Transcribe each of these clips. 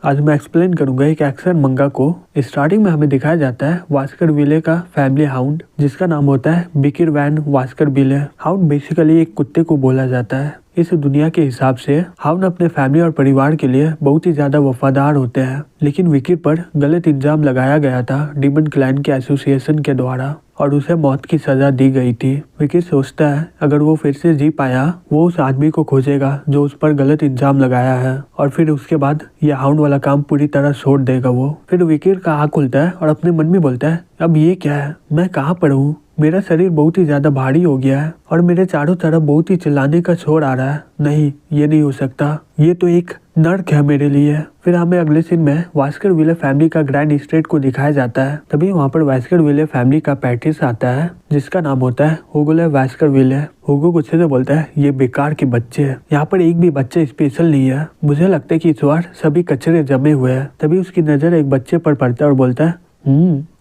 आज मैं एक्सप्लेन करूंगा एक एक्शन मंगा को। स्टार्टिंग में हमें दिखाया जाता है वास्करविले का फैमिली हाउंड, जिसका नाम होता है विकिर वैन वास्करविले। हाउंड बेसिकली एक कुत्ते को बोला जाता है। इस दुनिया के हिसाब से हाउंड अपने फैमिली और परिवार के लिए बहुत ही ज्यादा वफादार होते हैं, लेकिन विकिर पर गलत इल्जाम लगाया गया था डीमन क्लाइंट के एसोसिएशन के द्वारा और उसे मौत की सजा दी गई थी। विकिर सोचता है अगर वो फिर से जी पाया वो उस आदमी को खोजेगा जो उस पर गलत इल्जाम लगाया है, और फिर उसके बाद ये हाउंड वाला काम पूरी तरह छोड़ देगा वो। फिर विकिर का आँख खुलता है और अपने मन में बोलता है अब ये क्या है, मैं कहाँ पर हूँ। मेरा शरीर बहुत ही ज्यादा भारी हो गया है और मेरे चारों तरफ बहुत ही चिल्लाने का शोर आ रहा है। नहीं, ये नहीं हो सकता, ये तो एक नर्क है मेरे लिए। फिर हमें अगले सीन में वास्करविले फैमिली का ग्रैंड स्टेट को दिखाया जाता है। तभी वहाँ पर वास्करविले फैमिली का पैट्रिस आता है, जिसका नाम होता है हुगो वास्करविले। हुगो गुस्से से बोलता है ये बेकार के बच्चे हैं, यहाँ पर एक भी बच्चा स्पेशल नहीं है। मुझे लगता है कि इस बार सभी कचरे जमे हुए हैं। तभी उसकी नजर एक बच्चे पर पड़ता है और बोलता है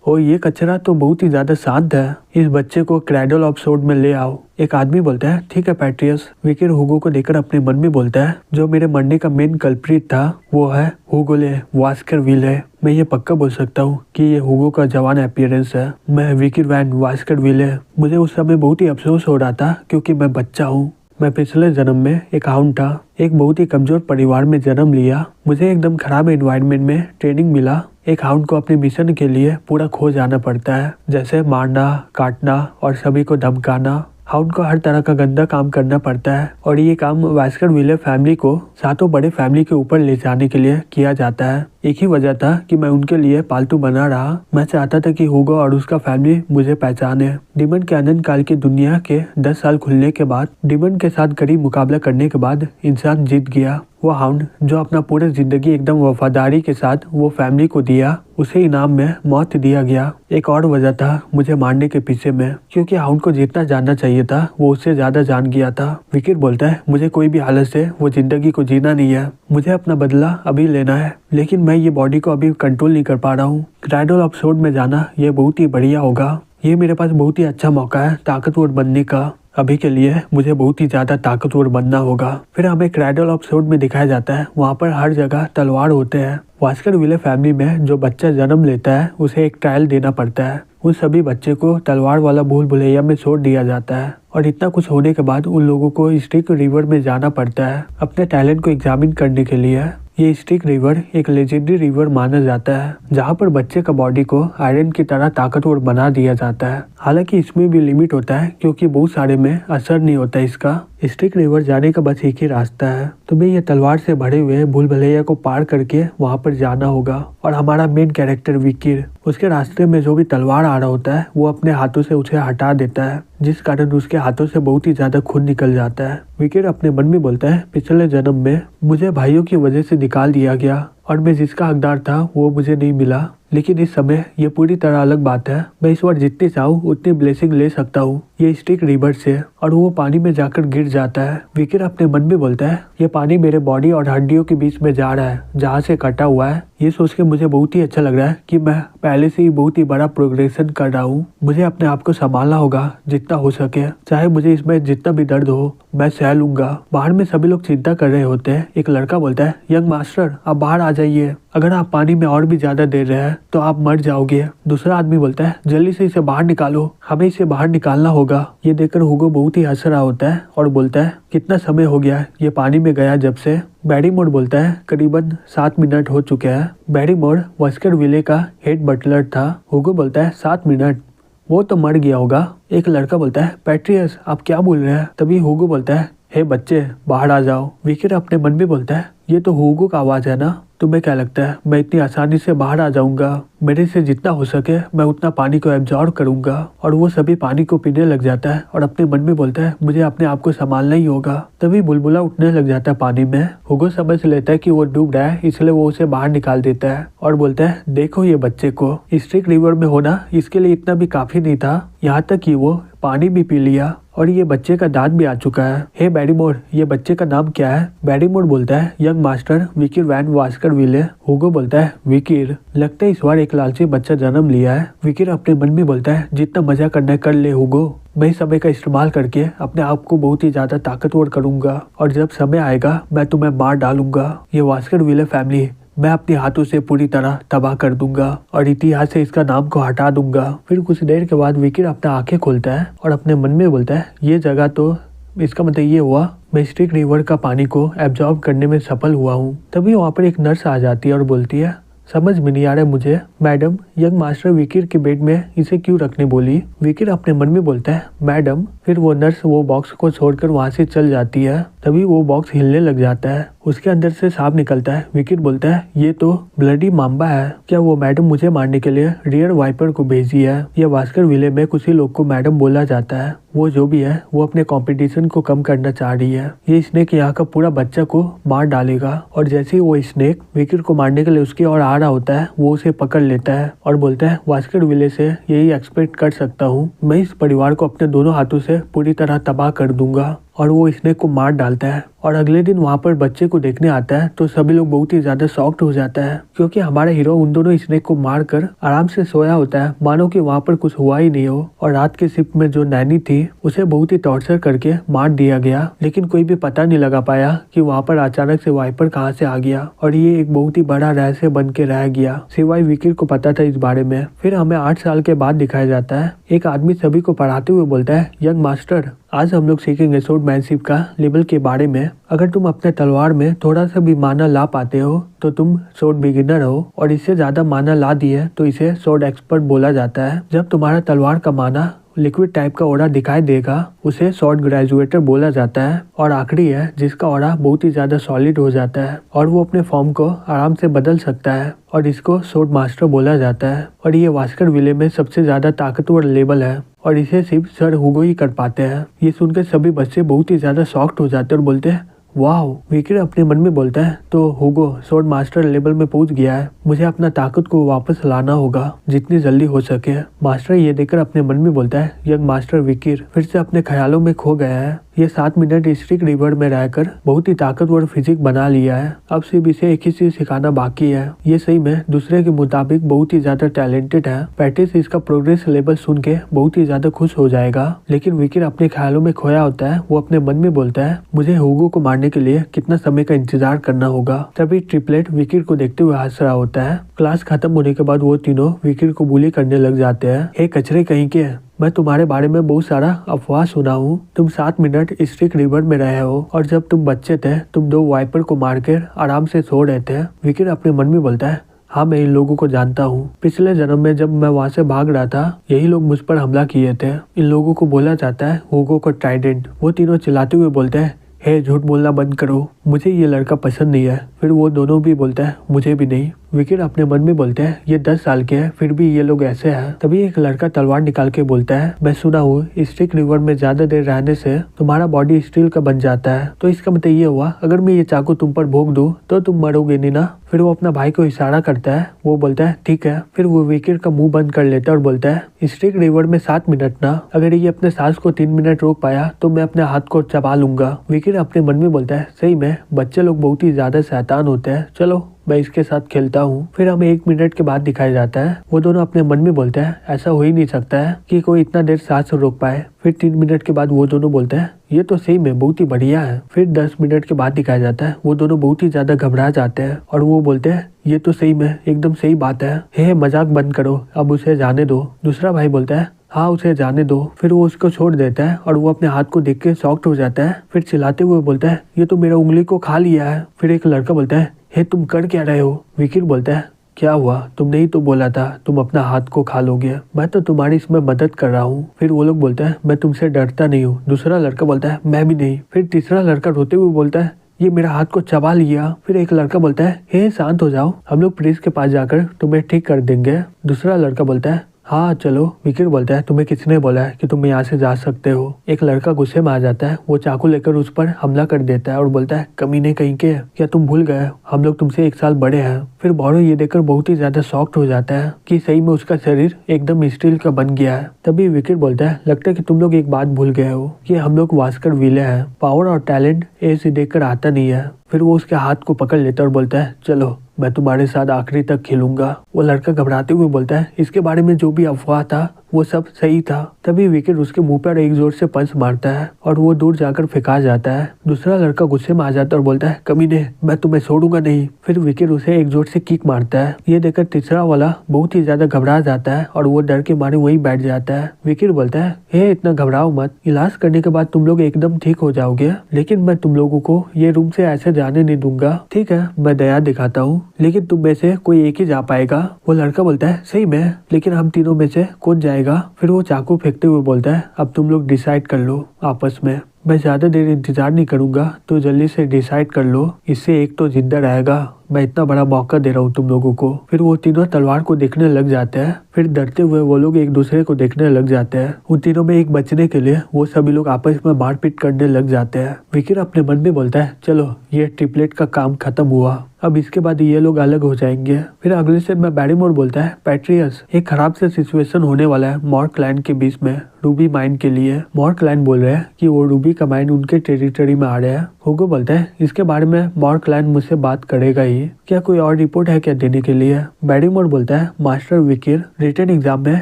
और ये कचरा तो बहुत ही ज्यादा शांत है, इस बच्चे को क्रैडल ऑफ सोड में ले आओ। एक आदमी बोलता है ठीक है पैट्रियस। विकिर हुगो को देखकर अपने मन में बोलता है जो मेरे मरने का मेन कल्प्रिट था वो है हुगोले वास्करविले। मैं ये पक्का बोल सकता हूँ कि ये हुगो का जवान अपीयरेंस है। मैं विकिर वैन वास्करविले। मुझे उस समय बहुत ही अफसोस हो रहा था क्योंकि मैं बच्चा हूँ। मैं पिछले जन्म में एक हाउंड था, एक बहुत ही कमजोर परिवार में जन्म लिया। मुझे एकदम खराब एनवायरनमेंट में ट्रेनिंग मिला। एक हाउंड को अपने मिशन के लिए पूरा खो जाना पड़ता है, जैसे मारना, काटना और सभी को धमकाना। हाउंड को हर तरह का गंदा काम करना पड़ता है और ये काम वास्करविले फैमिली को सातों बड़े फैमिली के ऊपर ले जाने के लिए किया जाता है। एक ही वजह था कि मैं उनके लिए पालतू बना रहा। मैं चाहता था कि हुगो और उसका फैमिली मुझे पहचाने। डीमन के अनंत काल की दुनिया के 10 साल खुलने के बाद डीमन के साथ करीब मुकाबला करने के बाद इंसान जीत गया। वो हाउंड जो अपना पूरी जिंदगी एकदम वफादारी के साथ वो फैमिली को दिया, उसे इनाम में मौत दिया गया। एक और वजह था मुझे मारने के पीछे में, क्योंकि हाउंड को जितना जानना चाहिए था वो उससे ज्यादा जान गया था। विकिर बोलता है मुझे कोई भी हालत से वो जिंदगी को जीना नहीं है, मुझे अपना बदला अभी लेना है, लेकिन मैं ये बॉडी को अभी कंट्रोल नहीं कर पा रहा हूँ। क्रैडल ऑफ सोड में जाना ये बहुत ही बढ़िया होगा। ये मेरे पास बहुत ही अच्छा मौका है ताकतवर बनने का। अभी के लिए मुझे बहुत ही ज्यादा ताकतवर बनना होगा। फिर हमें क्रैडल ऑफ सोड में दिखाया जाता है वहाँ पर हर जगह तलवार होते हैं। वास्करविले फैमिली में जो बच्चा जन्म लेता है उसे एक ट्रायल देना पड़ता है। उन सभी बच्चे को तलवार वाला भूल भुलैया में छोड़ दिया जाता है और इतना कुछ होने के बाद उन लोगों को स्टिक रिवर में जाना पड़ता है अपने टैलेंट को एग्जामिन करने के लिए। ये स्टिक रिवर एक लेजेंडरी रिवर माना जाता है जहाँ पर बच्चे का बॉडी को आयरन की तरह ताकतवर बना दिया जाता है। हालांकि इसमें भी लिमिट होता है क्योंकि बहुत सारे में असर नहीं होता इसका। स्टिक रिवर जाने का बस एक ही रास्ता है, तुम्हें ये तलवार से भरे हुए भूल भुलैया को पार करके वहाँ पर जाना होगा। और हमारा मेन कैरेक्टर विकिर उसके रास्ते में जो भी तलवार आ रहा होता है वो अपने हाथों से उसे हटा देता है, जिस कारण उसके हाथों से बहुत ही ज्यादा खून निकल जाता है। विकिर अपने मन में बोलता है पिछले जन्म में मुझे भाइयों की वजह से निकाल दिया गया और मैं जिसका हकदार था वो मुझे नहीं मिला, लेकिन इस समय ये पूरी तरह अलग बात है। मैं इस बार जितनी चाहूँ उतनी ब्लेसिंग ले सकता हूँ ये स्टिक रिवर से, और वो पानी में जाकर गिर जाता है। विकिर अपने मन में बोलता है ये पानी मेरे बॉडी और हड्डियों के बीच में जा रहा है जहाँ से कटा हुआ है। ये सोच के मुझे बहुत ही अच्छा लग रहा है कि मैं पहले से ही बहुत ही बड़ा प्रोग्रेशन कर रहा हूँ। मुझे अपने आप को संभालना होगा जितना हो सके, चाहे मुझे इसमें जितना भी दर्द हो मैं सह लूंगा। बाहर में सभी लोग चिंता कर रहे होते हैं। एक लड़का बोलता है यंग मास्टर आप बाहर आ जाइए, अगर आप पानी में और भी ज्यादा देर रहे तो आप मर जाओगे। दूसरा आदमी बोलता है जल्दी से इसे बाहर निकालो, हमें इसे बाहर निकालना होगा। ये देखकर हुगो बहुत ही हंस रहा होता है और बोलता है कितना समय हो गया ये पानी में गया जब से। बैरीमोर बोलता है करीबन 7 मिनट हो चुके हैं। बैरीमोर वास्करविले का हेड बटलर था। हुगो बोलता है 7 मिनट, वो तो मर गया होगा। एक लड़का बोलता है पैट्रियस आप क्या बोल रहे हैं। तभी हुगो बोलता है हे बच्चे बाहर आ जाओ। विकिर अपने मन में बोलता है ये तो हुगो का आवाज है ना, तुम्हें क्या लगता है मैं इतनी आसानी से बाहर आ जाऊंगा। मेरे से जितना हो सके मैं उतना पानी को एब्जॉर्ब करूंगा। और वो सभी पानी को पीने लग जाता है और अपने मन में बोलता है मुझे अपने आप को संभालना ही होगा। तभी बुलबुला उठने लग जाता है पानी में। हुगो समझ लेता है कि वो डूब रहा है, इसलिए वो उसे बाहर निकाल देता है और बोलता है देखो ये बच्चे को स्टिक रिवर में होना इसके लिए इतना भी काफी नहीं था, यहाँ तक कि वो पानी भी पी लिया और ये बच्चे का दांत भी आ चुका है। हे बैरीमोर ये बच्चे का नाम क्या है। बैरीमोर बोलता है यंग मास्टर विकिर वैन वास्करविले। हुगो बोलता है विकिर, लगता है इस बार एक लालची बच्चा जन्म लिया है। विकिर अपने मन में बोलता है जितना मजा करना है कर ले हुगो, मैं इस समय का इस्तेमाल करके अपने आप को बहुत ही ज्यादा ताकतवर करूंगा और जब समय आएगा मैं तुम्हें मार डालूंगा। ये वास्करविले फैमिली मैं अपने हाथों से पूरी तरह तबाह कर दूंगा और इतिहास से इसका नाम को हटा दूंगा। फिर कुछ देर के बाद विकिर अपना आंखें खोलता है और अपने मन में बोलता है ये जगह तो इसका मतलब ये हुआ मैं स्टिक रिवर का पानी को एब्जॉर्ब करने में सफल हुआ हूँ। तभी वहाँ पर एक नर्स आ जाती है और बोलती है समझ में नहीं आ रहा है मुझे मैडम यंग मास्टर विकिर के बेड में इसे क्यों रखने बोली। विकिर अपने मन में बोलता है मैडम। फिर वो नर्स वो बॉक्स को छोड़कर वहाँ से चल जाती है। तभी वो बॉक्स हिलने लग जाता है, उसके अंदर से सांप निकलता है। विकिर बोलता है ये तो ब्लडी माम्बा है, क्या वो मैडम मुझे मारने के लिए रियर वाइपर को भेजी है। यह वास्कर विले में कुछ ही लोग को मैडम बोला जाता है। वो जो भी है वो अपने कंपटीशन को कम करना चाह रही है। ये स्नेक यहाँ का पूरा बच्चा को मार डालेगा और जैसे ही वो स्नेक विकिर को मारने के लिए उसकी ओर आ रहा होता है वो उसे पकड़ लेता है और बोलता है वास्कर विले से यही एक्सपेक्ट कर सकता हूँ, मैं इस परिवार को अपने दोनों हाथों से पूरी तरह तबाह कर दूंगा। और वो स्नेक को मार डालता है और अगले दिन वहाँ पर बच्चे को देखने आता है तो सभी लोग बहुत ही ज्यादा शॉक्ड हो जाता है क्योंकि हमारा हीरो उन दोनों स्नेक को मार कर आराम से सोया होता है मानो कि वहाँ पर कुछ हुआ ही नहीं हो। और रात के शिफ्ट में जो नैनी थी उसे बहुत ही टॉर्चर करके मार दिया गया, लेकिन कोई भी पता नहीं लगा पाया कि वहाँ पर अचानक से वाइपर कहाँ से आ गया और ये एक बहुत ही बड़ा रहस्य बन के रह गया, सिवाय विकिर को पता था इस बारे में। फिर हमें 8 साल के बाद दिखाया जाता है एक आदमी सभी को पढ़ाते हुए बोलता है यंग मास्टर आज हम लोग सीखेंगे स्वॉर्डमैनशिप का लेवल के बारे में। अगर तुम अपने तलवार में थोड़ा सा भी माना ला पाते हो तो तुम स्वॉर्ड बिगिनर हो और इससे ज्यादा माना ला दिए तो इसे स्वॉर्ड एक्सपर्ट बोला जाता है। जब तुम्हारा तलवार का माना लिक्विड टाइप का ऑरा दिखाई देगा उसे स्वॉर्ड ग्रेजुएटर बोला जाता है। और आखिरी है जिसका ऑरा बहुत ही ज्यादा सॉलिड हो जाता है और वो अपने फॉर्म को आराम से बदल सकता है और इसको स्वॉर्ड मास्टर बोला जाता है। और ये वास्कर विले में सबसे ज्यादा ताकतवर लेवल है और इसे सिर्फ सर हुगो ही कर पाते हैं। ये सुनकर सभी बच्चे बहुत ही ज्यादा शॉक्ड हो जाते हैं और बोलते हैं वाह। विकिर अपने मन में बोलता है तो हुगो स्वॉर्ड मास्टर लेवल में पहुंच गया है, मुझे अपना ताकत को वापस लाना होगा जितनी जल्दी हो सके। मास्टर ये देखकर अपने मन में बोलता है यंग मास्टर विकिर फिर से अपने ख्यालों में खो गया है। ये 7 मिनट स्टिक रिवर में रहकर बहुत ही ताकतवर फिजिक बना लिया है, अब सिर्फ इसे एक ही चीज सिखाना बाकी है। ये सही में दूसरे के मुताबिक बहुत ही ज्यादा टैलेंटेड है। पैटिस इसका प्रोग्रेस लेवल सुन के बहुत ही ज्यादा खुश हो जाएगा, लेकिन विकिर अपने ख्यालों में खोया होता है। वो अपने मन में बोलता है मुझे हुगो को मारने के लिए कितना समय का इंतजार करना होगा। तभी ट्रिपलेट विकिर को देखते हुए हंस रहा होता है। क्लास खत्म होने के बाद वो तीनों विकिर को बुली करने लग जाते हैं। हे कचरे कहीं के, मैं तुम्हारे बारे में बहुत सारा अफवाह सुना हूँ। तुम 7 मिनट स्टिक रिवर में रहे हो और जब तुम बच्चे थे तुम 2 वाइपर को मारकर आराम से सो रहे थे। विकिर अपने मन में बोलता है हाँ मैं इन लोगों को जानता हूँ, पिछले जन्म में जब मैं वहाँ से भाग रहा था यही लोग मुझ पर हमला किए थे। इन लोगों को बोला जाता है हुगो का ट्राइडेंट। वो तीनों चिल्लाते हुए बोलते हैं हे झूठ बोलना बंद करो, मुझे ये लड़का पसंद नहीं है। फिर वो दोनों भी बोलते हैं मुझे भी नहीं। विकिर अपने मन में बोलते हैं ये 10 साल के हैं फिर भी ये लोग ऐसे हैं। तभी एक लड़का तलवार निकाल के बोलता है मैं सुना हूँ स्टिक रिवर में ज्यादा देर रहने से तुम्हारा बॉडी स्टील का बन जाता है, तो इसका मतलब ये हुआ अगर मैं ये चाकू तुम पर भोग दूं तो तुम मरोगे नहीं ना। फिर वो अपना भाई को इशारा करता है, वो बोलता है ठीक है। फिर वो विकिर का मुंह बंद कर लेता है और बोलता है स्टिक रिवर में 7 मिनट ना, अगर ये अपने सांस को 3 मिनट रोक पाया तो मैं अपने हाथ को चबा लूंगा। विकिर अपने मन में बोलता है सही में बच्चे लोग बहुत ही ज्यादा शैतान होते हैं, चलो मैं इसके साथ खेलता हूँ। फिर हमें 1 मिनट के बाद दिखाया जाता है वो दोनों अपने मन में बोलते हैं ऐसा हो ही नहीं सकता है कि कोई इतना देर सांस रोक पाए। फिर 3 मिनट के बाद वो दोनों बोलते हैं ये तो सही में बहुत ही बढ़िया है। फिर 10 मिनट के बाद दिखाया जाता है वो दोनों बहुत ही ज्यादा घबरा जाते हैं और वो बोलते हैं ये तो सही में एकदम सही बात है, हे मजाक बंद करो अब उसे जाने दो। दूसरा भाई बोलता है हाँ उसे जाने दो। फिर वो उसको छोड़ देता है और वो अपने हाथ को देख के शॉक्ड हो जाता है। फिर चिल्लाते हुए बोलता है ये तो मेरा उंगली को खा लिया है। फिर एक लड़का बोलता है हे तुम कर क्या रहे हो। विकिर बोलता है क्या हुआ, तुमने ही तो बोला था तुम अपना हाथ को खा लोगे, मैं तो तुम्हारी इसमें मदद कर रहा हूँ। फिर वो लोग बोलते हैं मैं तुमसे डरता नहीं हूँ। दूसरा लड़का बोलता है मैं भी नहीं। फिर तीसरा लड़का रोते हुए बोलता है ये मेरा हाथ को चबा लिया। फिर एक लड़का बोलता है हे शांत हो जाओ, हम लोग प्रिंस के पास जाकर तुम्हें ठीक कर देंगे। दूसरा लड़का बोलता है हाँ चलो। विकिर बोलता है तुम्हें किसने बोला है कि तुम यहाँ से जा सकते हो। एक लड़का गुस्से में आ जाता है, वो चाकू लेकर उस पर हमला कर देता है और बोलता है कमीने कहीं के, क्या तुम भूल गए हम लोग तुमसे 1 साल बड़े हैं। फिर बॉरो ये देखकर बहुत ही ज्यादा शॉक्ड हो जाता है कि सही में उसका शरीर एकदम स्टील का बन गया है। तभी विकिर बोलता है लगता है कि तुम लोग एक बात भूल गए हो कि हम लोग वास्कर विले हैं, पावर और टैलेंट ऐसे देखकर आता नहीं है। फिर वो उसके हाथ को पकड़ लेता है और बोलता है चलो मैं तुम्हारे साथ आखिरी तक खेलूंगा। वो लड़का घबराते हुए बोलता है इसके बारे में जो भी अफवाह था वो सब सही था। तभी विकेट उसके मुंह पर एक जोर से पंच मारता है और वो दूर जाकर फेंका जाता है। दूसरा लड़का गुस्से में आ जाता है और बोलता है, कमीने, मैं तुम्हें छोड़ूंगा नहीं। फिर विकेट उसे एक जोर से किक मारता है। ये देखकर तीसरा वाला बहुत ही ज्यादा घबरा जाता है और वो डर के मारे वहीं बैठ जाता है। विकेट बोलता है, हे इतना घबराओ मत, इलाज करने के बाद तुम लोग एकदम ठीक हो जाओगे, लेकिन मैं तुम लोगों को ये रूम से ऐसे जाने नहीं दूंगा। ठीक है, मैं दया दिखाता हूँ, लेकिन तुम में से कोई एक ही जा पाएगा। वो लड़का बोलता है, सही में, लेकिन हम तीनों में से कौन जाएगा? फिर वो चाकू फेंकते हुए बोलता है, अब तुम लोग डिसाइड कर लो आपस में, मैं ज्यादा देर इंतजार नहीं करूंगा, तो जल्दी से डिसाइड कर लो, इससे एक तो जिंदा रहेगा। मैं इतना बड़ा मौका दे रहा हूँ तुम लोगों को। फिर वो तीनों तलवार को देखने लग जाते हैं। फिर डरते हुए वो लोग एक दूसरे को देखने लग जाते हैं। उन तीनों में एक बचने के लिए वो सभी लोग आपस में मारपीट करने लग जाते हैं। विकेट अपने मन में बोलता है, चलो ये ट्रिपलेट का काम खत्म हुआ, अब इसके बाद ये लोग अलग हो जाएंगे। फिर अगले सीन में बैरीमोर बोलता है, पैट्रियस, एक खराब से सिचुएशन होने वाला है मॉर्क क्लैन के बीच में रूबी माइन के लिए। मॉर्क क्लैन बोल रहे हैं कि वो रूबी का माइन उनके टेरिटरी में आ रहे हैं। हुगो बोलता है, इसके बारे में मॉर्क क्लैन मुझसे बात करेगा ही, क्या कोई और रिपोर्ट है क्या देने के लिए? बैरीमोर बोलता है, मास्टर विकेट रिटन एग्जाम में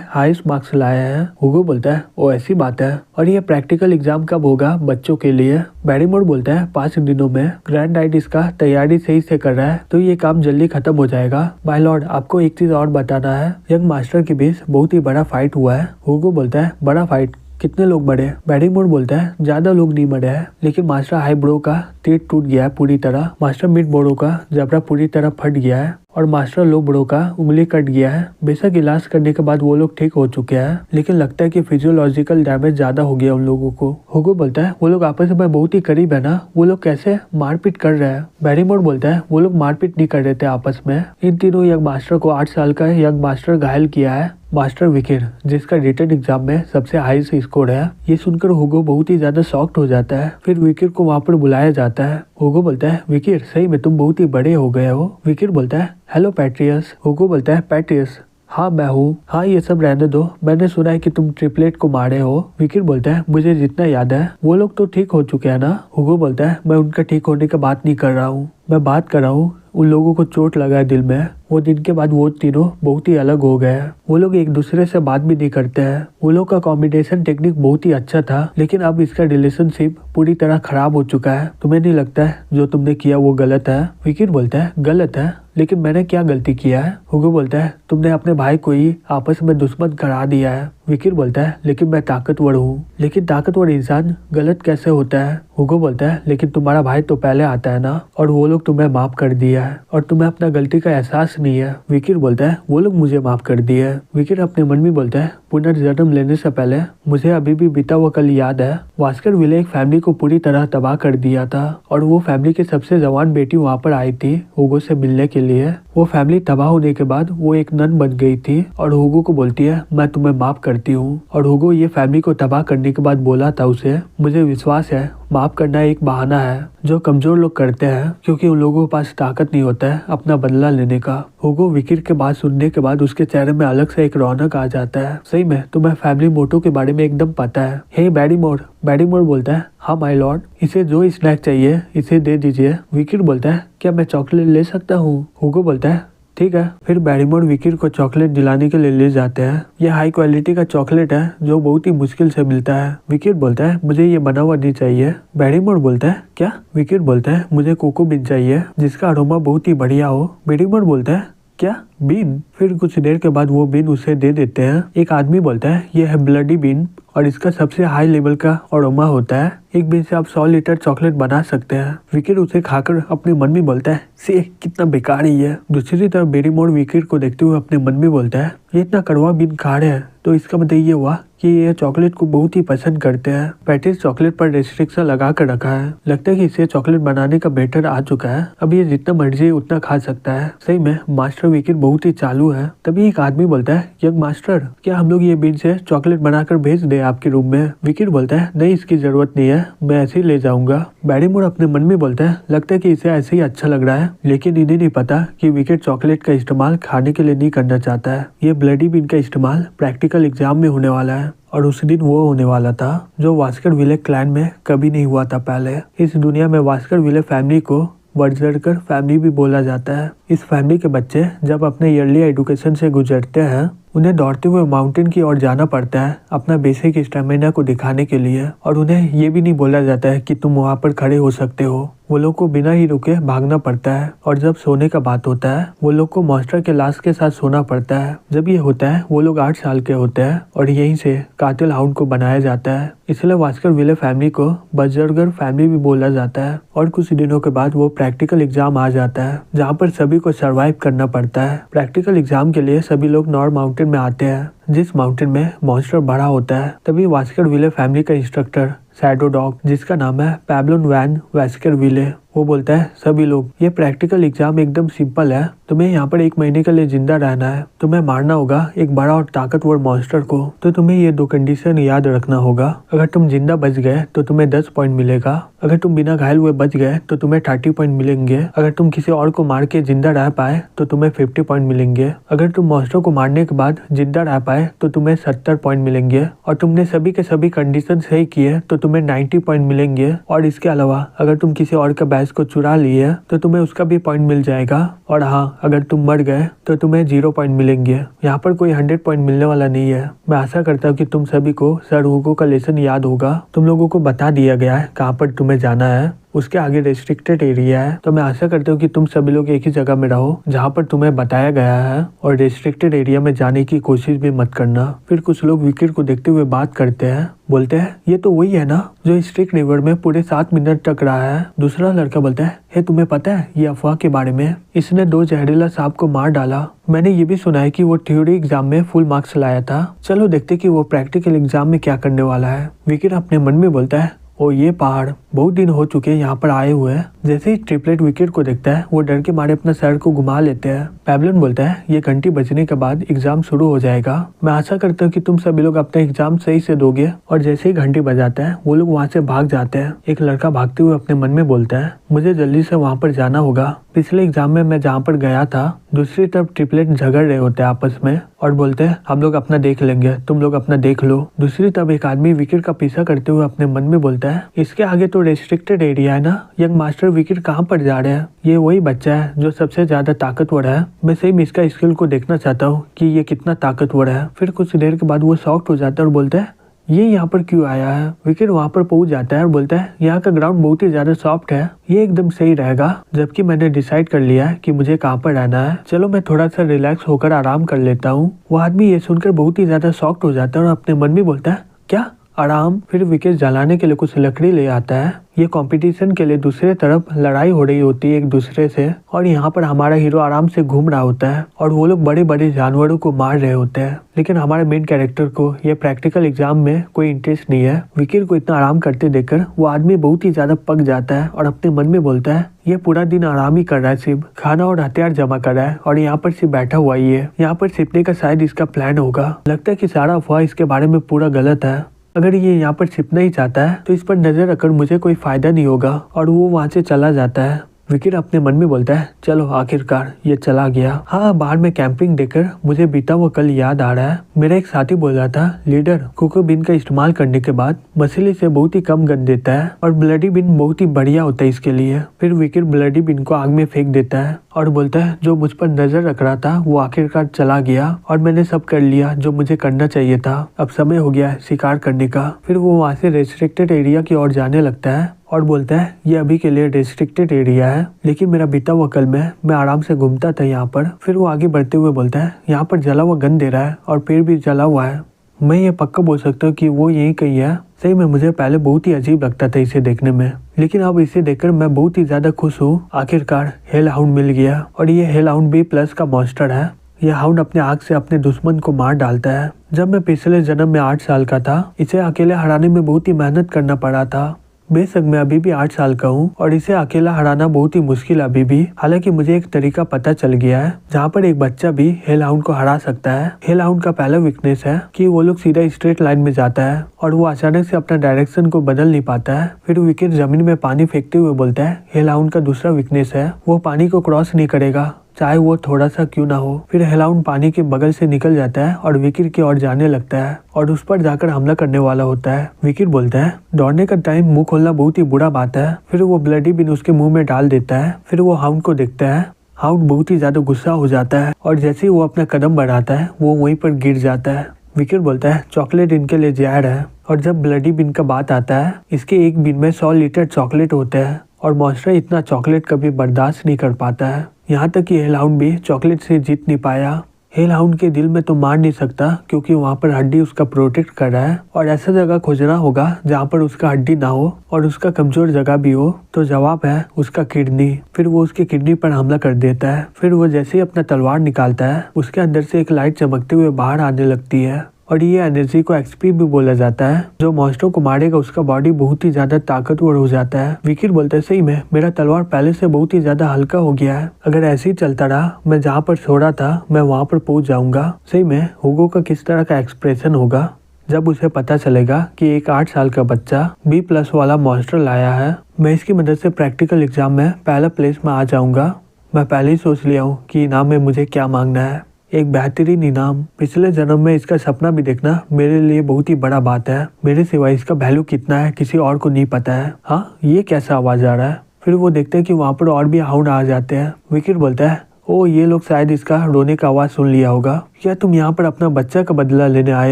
हाईएस्ट मार्क्स लाए हैं। हुगो बोलता है, वो ऐसी बात है, और ये प्रैक्टिकल एग्जाम कब होगा बच्चों के लिए? बैरीमोर बोलता है, 5 दिनों में। ग्रैंड नाइट इसका तैयारी सही से कर रहा है, तो ये काम जल्दी खत्म हो जाएगा। माय लॉर्ड, आपको एक चीज और बताना है, यंग मास्टर के बीच बहुत ही बड़ा फाइट हुआ है। हुगो बोलता है, बड़ा फाइट? कितने लोग मरे? बैरीमोर बोलता है, ज्यादा लोग नहीं मरे हैं, लेकिन मास्टर हाईब्रो का तीर टूट गया है पूरी तरह, मास्टर मिड बोरो का जबड़ा पूरी तरह फट गया है, और मास्टर लो ब्रो का उंगली कट गया है। बेशक इलाज करने के बाद वो लोग ठीक हो चुके हैं, लेकिन लगता है कि फिजियोलॉजिकल डैमेज ज्यादा हो गया उन लोगों को। हुगो बोलता है, वो लोग आपस में बहुत ही करीब है ना, वो लोग कैसे मारपीट कर रहे हैं? बैरीमोर बोलता है, वो लोग मारपीट नहीं कर रहे थे आपस में, इन तीनों यंग मास्टर को 8 साल का यंग मास्टर घायल किया है मास्टर विकेट, जिसका रिटन एग्जाम में सबसे हाई से स्कोर है। ये सुनकर हुगो बहुत ही ज्यादा शॉक्ड हो जाता है। फिर विकेट को वहाँ पर बुलाया जाता है। हुगो बोलता है, विकेट, सही में तुम बहुत ही बड़े हो गए हो। विकेट बोलता है, हेलो पैट्रियस। हुगो बोलता है, पैट्रियस, हाँ मैं हूँ। हाँ ये सब रहने दो, मैंने सुना है कि तुम ट्रिपलेट को मारे हो। विकेट बोलता है, मुझे जितना याद है वो लोग तो ठीक हो चुके हैं ना। हुगो बोलता है, मैं उनका ठीक होने की बात नहीं कर रहा हूँ, मैं बात कर रहा हूँ उन लोगों को चोट लगा है दिल में। वो दिन के बाद वो तीनों बहुत ही अलग हो गए हैं। वो लोग एक दूसरे से बात भी नहीं करते हैं। वो लोग का कॉम्बिनेशन टेक्निक बहुत ही अच्छा था, लेकिन अब इसका रिलेशनशिप पूरी तरह खराब हो चुका है। तुम्हें नहीं लगता है जो तुमने किया वो गलत है? विकेट बोलता है, गलत है, लेकिन मैंने क्या गलती किया है? हुगो बोलता है, तुमने अपने भाई को ही आपस में दुश्मन करा दिया है। विकेट बोलता है, लेकिन मैं ताकतवर हूँ। लेकिन ताकतवर इंसान गलत कैसे होता है? हुगो बोलता है, लेकिन तुम्हारा भाई तो पहले आता है ना, और वो लोग तुम्हें माफ कर दिया है, और तुम्हें अपना गलती का एहसास नहीं है। विकेट बोलता है, वो लोग मुझे माफ कर दिए है। विकेट अपने मन में बोलता है, पुनर्जन्म लेने से पहले मुझे अभी भी बीता हुआ कल याद है। वास्कर विले एक फैमिली को पूरी तरह तबाह कर दिया था, और वो फैमिली की सबसे जवान बेटी वहाँ पर आई थी हुगो से मिलने के लिए। वो फैमिली तबाह होने के बाद वो एक नन बन गई थी, और हुगो को बोलती है, मैं तुम्हें माफ करती हूँ। और हुगो ये फैमिली को तबाह करने के बाद बोला था उसे, मुझे विश्वास है माफ करना एक बहाना है जो कमजोर लोग करते हैं, क्योंकि उन लोगों के पास ताकत नहीं होता है अपना बदला लेने का। हुगो विकेट के बात सुनने के बाद उसके चेहरे में अलग से एक रौनक आ जाता है। सही में तुम्हें फैमिली मोटो के बारे में एकदम पता है। हे बैरीमोर। बैरीमोर बोलता है, हाँ माय लॉर्ड, इसे जो स्नैक चाहिए इसे दे दीजिए। विकेट बोलता है, क्या मैं चॉकलेट ले सकता हूँ? हुगो बोलता है, ठीक है। फिर बैरीमोर विकेट को चॉकलेट दिलाने के लिए ले जाते हैं। यह हाई क्वालिटी का चॉकलेट है जो बहुत ही मुश्किल से मिलता है। विकेट बोलता है, मुझे ये बना हुआ नहीं चाहिए। बैरीमोर बोलता है, क्या? विकेट बोलता है, मुझे कोको बीन चाहिए जिसका अरोमा बहुत ही बढ़िया हो। बैरीमोर बोलता है, क्या बीन? फिर कुछ देर के बाद वो बीन उसे दे देते हैं। एक आदमी बोलता है, ये है ब्लडी बीन, और इसका सबसे हाई लेवल का अरोमा होता है। एक बीन से आप 100 लीटर चॉकलेट बना सकते हैं। विकेट उसे खाकर अपने मन में बोलता है, से कितना बेकार ही है। दूसरी तरफ बैरीमोर विकेट को देखते हुए अपने मन में बोलता है, ये इतना कड़वा बीन खा रहे हैं, तो इसका मतलब ये हुआ कि ये चॉकलेट को बहुत ही पसंद करते हैं। पैटिस चॉकलेट पर रेस्ट्रिक्शन लगा कर रखा है। लगता है कि इसे चॉकलेट बनाने का बैटर आ चुका है, अब ये जितना मर्जी उतना खा सकता है। सही में मास्टर विकेट बहुत ही चालू है। तभी एक आदमी बोलता है, यंग मास्टर, क्या हम लोग ये बीन से चॉकलेट बनाकर भेज दे आपके रूम में? विकेट बोलता है, नहीं, इसकी जरूरत नहीं है, मैं ऐसे ही ले जाऊंगा। बैरीमोर अपने मन में बोलता है, लगता है कि इसे ऐसे ही अच्छा लग रहा है, लेकिन इन्हें नहीं पता कि विकेट चॉकलेट का इस्तेमाल खाने के लिए नहीं करना चाहता है। ये ब्लडी बीन का इस्तेमाल प्रैक्टिकल एग्जाम में होने वाला है, और उस दिन वो होने वाला था जो वास्कर विले क्लैन में कभी नहीं हुआ था पहले। इस दुनिया में वास्कर विले फैमिली को बर्जरकर फैमिली भी बोला जाता है। इस फैमिली के बच्चे जब अपने ईयरली एजुकेशन से गुजरते हैं, उन्हें दौड़ते हुए माउंटेन की ओर जाना पड़ता है अपना बेसिक स्टेमिना को दिखाने के लिए, और उन्हें ये भी नहीं बोला जाता है कि तुम वहाँ पर खड़े हो सकते हो। वो लोग को बिना ही रुके भागना पड़ता है, और जब सोने का बात होता है वो लोग को मॉन्स्टर के लाश के साथ सोना पड़ता है। जब ये होता है वो लोग 8 साल के होते हैं और यहीं से कातिल हाउंड को बनाया जाता है, इसलिए वास्करविले फैमिली को बर्जर्गर फैमिली भी बोला जाता है। और कुछ दिनों के बाद वो प्रैक्टिकल एग्जाम आ जाता है जहाँ पर सभी को सर्वाइव करना पड़ता है। प्रैक्टिकल एग्जाम के लिए सभी लोग नॉर्थ माउंटेन में आते हैं, जिस माउंटेन में मॉन्स्टर बड़ा होता है। तभी वास्करविले फैमिली का इंस्ट्रक्टर शैडो डॉग, जिसका नाम है पैब्लो वैन वास्करविले, वो बोलता है सभी लोग ये प्रैक्टिकल एग्जाम एकदम सिंपल है, तुम्हें यहाँ पर 1 महीने के लिए जिंदा रहना है, तुम्हें मारना होगा एक बड़ा और ताकतवर मॉन्स्टर को। तो तुम्हें ये 2 कंडीशन याद रखना होगा। अगर तुम जिंदा बच गए तो तुम्हें 10 पॉइंट मिलेगा, अगर तुम बिना घायल हुए बच गए तो तुम्हें 30 पॉइंट मिलेंगे, अगर तुम किसी और को मार के जिंदा रह पाए तो तुम्हें 50 पॉइंट मिलेंगे, अगर तुम मॉन्स्टर को मारने के बाद जिंदा रह पाए तो तुम्हें 70 पॉइंट मिलेंगे, और तुमने सभी के सभी कंडीशन सही किए तो तुम्हें 90 पॉइंट मिलेंगे। और इसके अलावा अगर तुम किसी और का बैच को चुरा लिए तो तुम्हें उसका भी पॉइंट मिल जाएगा, और हाँ अगर तुम मर गए तो तुम्हें 0 पॉइंट मिलेंगे। यहाँ पर कोई 100 पॉइंट मिलने वाला नहीं है। मैं आशा करता हूँ कि तुम सभी को सर हुगो का लेसन याद होगा। तुम लोगों को बता दिया गया है कहाँ पर तुम्हें जाना है, उसके आगे रेस्ट्रिक्टेड एरिया है। तो मैं आशा करता हूँ कि तुम सभी लोग एक ही जगह में रहो जहाँ पर तुम्हें बताया गया है, और रेस्ट्रिक्टेड एरिया में जाने की कोशिश भी मत करना। फिर कुछ लोग विकेट को देखते हुए बात करते हैं, बोलते हैं ये तो वही है ना जो स्ट्रिक रिवर में पूरे 7 मिनट तक रहा है। दूसरा लड़का बोलता है हे तुम्हें पता है ये अफवाह के बारे में, इसने 2 जहरीला सांप को मार डाला। मैंने ये भी सुना है कि वो थ्योरी एग्जाम में फुल मार्क्स लाया था, चलो देखते कि वो प्रैक्टिकल एग्जाम में क्या करने वाला है। विकेट अपने मन में बोलता है ओ ये पहाड़ बहुत दिन हो चुके हैं यहाँ पर आए हुए हैं। जैसे ही ट्रिपलेट विकेट को देखता है वो डर के मारे अपना सर को घुमा लेते हैं। पैब्लन बोलता है ये घंटी बजने के बाद एग्जाम शुरू हो जाएगा, मैं आशा करता हूँ कि तुम सभी लोग अपना एग्जाम सही से दोगे। और जैसे ही घंटी बजाता है वो लोग वहाँ से भाग जाते हैं। एक लड़का भागते हुए अपने मन में बोलता है मुझे जल्दी से वहाँ पर जाना होगा। पिछले एग्जाम में मैं जहाँ पर गया था दूसरी तरफ ट्रिपलेट झगड़ रहे होते हैं आपस में और बोलते हैं हम लोग अपना देख लेंगे, तुम लोग अपना देख लो। दूसरी तरफ एक आदमी विकेट का पीछा करते हुए अपने मन में बोलता है इसके आगे तो रेस्ट्रिक्टेड एरिया है ना, यंग मास्टर विकेट कहाँ पर जा रहे हैं, ये वही बच्चा है जो सबसे ज्यादा ताकतवर है। मैं सही इसका स्किल को देखना चाहता हूँ कि ये कितना ताकतवर है। फिर कुछ देर के बाद वो शॉक्ड हो जाता है और बोलता है ये यहाँ पर क्यों आया है। विकेट वहाँ पर पहुंच जाता है और बोलता है यहाँ का ग्राउंड बहुत ही ज्यादा सॉफ्ट है, ये एकदम सही रहेगा, जबकि मैंने डिसाइड कर लिया है कि मुझे कहाँ पर रहना है, चलो मैं थोड़ा सा रिलैक्स होकर आराम कर लेता हूँ। वो आदमी ये सुनकर बहुत ही ज्यादा शॉक्ड हो जाता है और अपने मन में बोलता है क्या आराम। फिर विकेट जलाने के लिए कुछ लकड़ी ले आता है। ये कंपटीशन के लिए दूसरे तरफ लड़ाई हो रही होती है एक दूसरे से, और यहाँ पर हमारा हीरो आराम से घूम रहा होता है और वो लोग बड़े बड़े जानवरों को मार रहे होते हैं। लेकिन हमारे मेन कैरेक्टर को ये प्रैक्टिकल एग्जाम में कोई इंटरेस्ट नहीं है। विकेट को इतना आराम करते देखकर वो आदमी बहुत ही ज्यादा पक जाता है और अपने मन में बोलता है ये पूरा दिन आराम ही कर रहा है, सिर्फ खाना और हथियार जमा कर रहा है और यहाँ पर सिर्फ बैठा हुआ ही है। यहाँ पर छिपने का शायद इसका प्लान होगा। लगता है कि सारा अफवाह इसके बारे में पूरा गलत है। अगर ये यहाँ पर छिपना ही चाहता है तो इस पर नजर रखकर मुझे कोई फायदा नहीं होगा, और वो वहाँ से चला जाता है। विकेट अपने मन में बोलता है चलो आखिरकार ये चला गया। हाँ, बाहर में कैंपिंग देखकर मुझे बीता हुआ कल याद आ रहा है। मेरा एक साथी बोल रहा था लीडर कोको बीन का इस्तेमाल करने के बाद मछली से बहुत ही कम गंध देता है और ब्लडी बीन बहुत ही बढ़िया होता है इसके लिए। फिर विकेट ब्लडी बीन को आग में फेंक देता है और बोलता है जो मुझ पर नजर रख रहा था वो आखिरकार चला गया और मैंने सब कर लिया जो मुझे करना चाहिए था, अब समय हो गया है शिकार करने का। फिर वो वहाँ से रेस्ट्रिक्टेड एरिया की ओर जाने लगता है और बोलता है ये अभी के लिए रेस्ट्रिक्टेड एरिया है, लेकिन मेरा बीता हुआ कल में मैं आराम से घूमता था यहाँ पर। फिर वो आगे बढ़ते हुए बोलता है यहाँ पर जला हुआ गंध दे रहा है और पेड़ भी जला हुआ है, मैं ये पक्का बोल सकता हूँ कि वो यही कहीं है। सही में मुझे पहले बहुत ही अजीब लगता था इसे देखने में, लेकिन अब इसे देखकर मैं बहुत ही ज्यादा खुश हूँ। आखिरकार हेल हाउंड मिल गया और ये हेल हाउंड B+ का मॉन्स्टर है। यह हाउंड अपने आग से अपने दुश्मन को मार डालता है। जब मैं पिछले जन्म में 8 साल का था इसे अकेले हराने में बहुत ही मेहनत करना पड़ा था। बेशक मैं अभी भी 8 साल का हूँ और इसे अकेला हराना बहुत ही मुश्किल अभी भी। हालांकि मुझे एक तरीका पता चल गया है जहाँ पर एक बच्चा भी हेल हाउंड को हरा सकता है। हेल हाउंड का पहला वीकनेस है कि वो लोग सीधा स्ट्रेट लाइन में जाता है और वो अचानक से अपना डायरेक्शन को बदल नहीं पाता है। फिर विकेट जमीन में पानी फेंकते हुए बोलता है हेल हाउंड का दूसरा वीकनेस है वो पानी को क्रॉस नहीं करेगा चाहे वो थोड़ा सा क्यों ना हो। फिर हेल हाउंड पानी के बगल से निकल जाता है और विकेट की ओर जाने लगता है और उस पर जाकर हमला करने वाला होता है। विकेट बोलता है दौड़ने का टाइम मुंह खोलना बहुत ही बुरा बात है। फिर वो ब्लडी बीन उसके मुंह में डाल देता है। फिर वो हाउंड को देखता है हाउंड बहुत ही ज्यादा गुस्सा हो जाता है और जैसे ही वो अपना कदम बढ़ाता है वो वहीं पर गिर जाता है। विकेट बोलता है चॉकलेट इनके लिए जहर है। और जब ब्लडी बिन का बात आता है, इसके एक बिन में 100 लीटर चॉकलेट होते हैं और मॉन्स्टर इतना चॉकलेट कभी बर्दाश्त नहीं कर पाता है। यहाँ तक कि हेलहाउंड भी चॉकलेट से जीत नहीं पाया। हेलहाउंड के दिल में तो मार नहीं सकता क्योंकि वहाँ पर हड्डी उसका प्रोटेक्ट कर रहा है और ऐसा जगह खोजना होगा जहाँ पर उसका हड्डी ना हो और उसका कमजोर जगह भी हो। तो जवाब है उसका किडनी। फिर वो उसके किडनी पर हमला कर देता है। फिर वो जैसे ही अपना तलवार निकालता है, उसके अंदर से एक लाइट चमकते हुए बाहर आने लगती है और ये एनर्जी को एक्सपी भी बोला जाता है। जो मॉन्स्टर को मारेगा उसका बॉडी बहुत ही ज्यादा ताकतवर हो जाता है। विकेट बोलता है सही में मेरा तलवार पहले से बहुत ही ज्यादा हल्का हो गया है। अगर ऐसे ही चलता रहा, मैं जहाँ पर सो रहा था मैं वहाँ पर पहुंच जाऊंगा। सही में हुगो का किस तरह का एक्सप्रेशन होगा जब उसे पता चलेगा कि एक 8 साल का बच्चा B+ वाला मॉन्स्टर लाया है। मैं इसकी मदद से प्रैक्टिकल एग्जाम में पहला प्लेस में आ जाऊंगा। मैं पहले ही सोच लिया हूँ कि इनाम में मुझे क्या मांगना है, एक बेहतरीन इनाम। पिछले जन्म में इसका सपना भी देखना मेरे लिए बहुत ही बड़ा बात है। मेरे सिवाय इसका वैल्यू कितना है किसी और को नहीं पता है। हाँ, ये कैसा आवाज आ रहा है? फिर वो देखते हैं कि वहाँ पर और भी हाउंड आ जाते हैं। विकेट बोलता है ओ ये लोग शायद इसका रोने का आवाज सुन लिया होगा। क्या तुम यहाँ पर अपना बच्चा का बदला लेने आए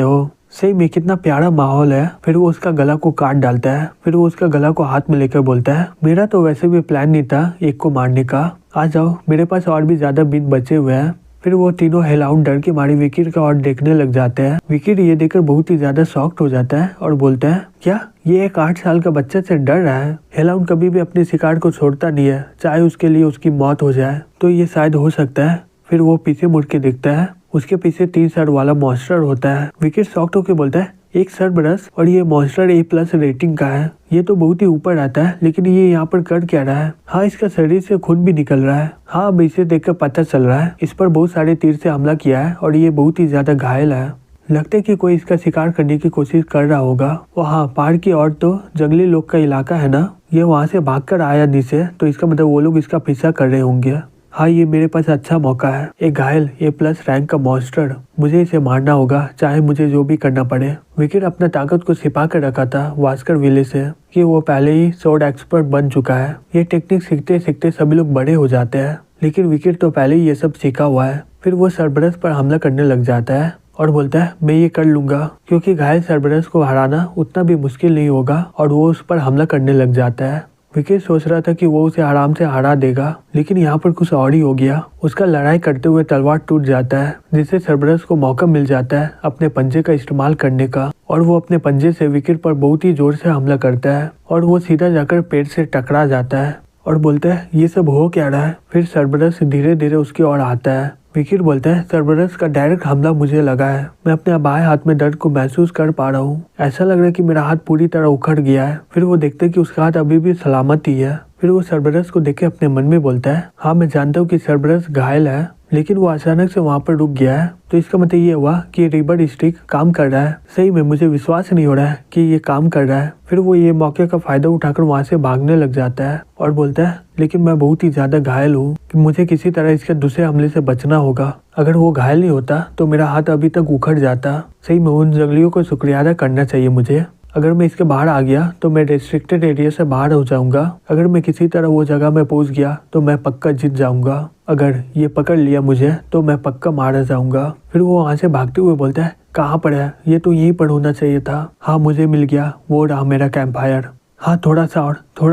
हो? सही में कितना प्यारा माहौल है। फिर वो उसका गला को काट डालता है। फिर वो उसका गला को हाथ में लेकर बोलता है मेरा तो वैसे भी प्लान नहीं था एक को मारने का, आ जाओ मेरे पास और भी ज्यादा बिन बचे हुए हैं। फिर वो तीनों हेलहाउंड डर के मारे विकेट का और देखने लग जाते हैं। विकेट ये देखकर बहुत ही ज्यादा शॉक्ड हो जाता है और बोलता है क्या ये एक 8 साल का बच्चा से डर रहा है? हेलहाउंड कभी भी अपने शिकार को छोड़ता नहीं है, चाहे उसके लिए उसकी मौत हो जाए। तो ये शायद हो सकता है। फिर वो पीछे मुड़ के देखता है, उसके पीछे 3 सर वाला मॉन्स्टर होता है। विकेट शॉक्ड होकर बोलता है एक सरबरस और ये मॉन्स्टर A+ रेटिंग का है। ये तो बहुत ही ऊपर आता है, लेकिन ये यहाँ पर कर क्या रहा है? हाँ, इसका शरीर से खून भी निकल रहा है। हाँ, अब इसे देखकर पता चल रहा है इस पर बहुत सारे तीर से हमला किया है और ये बहुत ही ज्यादा घायल है। लगता है कि कोई इसका शिकार करने की कोशिश कर रहा होगा। और हाँ, पहाड़ की ओर तो जंगली लोग का इलाका है ना, ये वहाँ से भागकर आया नीचे, तो इसका मतलब वो लोग इसका पीछा कर रहे होंगे। हाँ, ये मेरे पास अच्छा मौका है। एक घायल A+ रैंक का मॉन्स्टर, मुझे इसे मारना होगा चाहे मुझे जो भी करना पड़े। विकेट अपना ताकत को छिपा कर रखा था वास्कर विले से कि वो पहले ही स्वॉर्ड एक्सपर्ट बन चुका है। ये टेक्निक सीखते सीखते सभी लोग बड़े हो जाते हैं, लेकिन विकेट तो पहले ही ये सब सीखा हुआ है। फिर वो सरबरस पर हमला करने लग जाता है और बोलता है मैं ये कर लूंगा, क्योंकि घायल सरबरस को हराना उतना भी मुश्किल नहीं होगा और वो उस पर हमला करने लग जाता है। विकेट सोच रहा था कि वो उसे आराम से हरा देगा, लेकिन यहाँ पर कुछ और ही हो गया। उसका लड़ाई करते हुए तलवार टूट जाता है, जिससे सरबरस को मौका मिल जाता है अपने पंजे का इस्तेमाल करने का और वो अपने पंजे से विकेट पर बहुत ही जोर से हमला करता है और वो सीधा जाकर पेड़ से टकरा जाता है और बोलता है ये सब हो क्या रहा है? फिर सरबरस धीरे धीरे उसकी ओर आता है। विकेट बोलता है सरबरस का डायरेक्ट हमला मुझे लगा है। मैं अपने बाएं हाथ में दर्द को महसूस कर पा रहा हूँ। ऐसा लग रहा है कि मेरा हाथ पूरी तरह उखड़ गया है। फिर वो देखते हैं कि उसका हाथ अभी भी सलामत ही है। फिर वो सरबरस को देख के अपने मन में बोलता है हाँ, मैं जानता हूँ कि सरबरस घायल है, लेकिन वो अचानक से वहाँ पर रुक गया है, तो इसका मतलब ये हुआ कि रिबर स्टिक काम कर रहा है। सही में मुझे विश्वास नहीं हो रहा है कि ये काम कर रहा है। फिर वो ये मौके का फायदा उठाकर वहाँ से भागने लग जाता है और बोलता है लेकिन मैं बहुत ही ज्यादा घायल हूँ कि मुझे किसी तरह इसके दूसरे हमले से बचना होगा। अगर वो घायल नहीं होता तो मेरा हाथ अभी तक उखड़ जाता। सही में उन जंगलियों को शुक्रिया अदा करना चाहिए मुझे। अगर मैं इसके बाहर आ गया तो मैं रेस्ट्रिक्टेड एरिया से बाहर हो जाऊंगा। अगर मैं किसी तरह वो जगह में पहुंच गया तो मैं पक्का जीत जाऊंगा। अगर ये पकड़ लिया मुझे तो मैं पक्का मारा जाऊंगा। फिर वो वहाँ से भागते हुए बोलता है कहाँ पर है? ये तो यहीं पर होना चाहिए था। हाँ, मुझे मिल गया, वो रहा मेरा कैंप फायर। हाँ, थोड़ा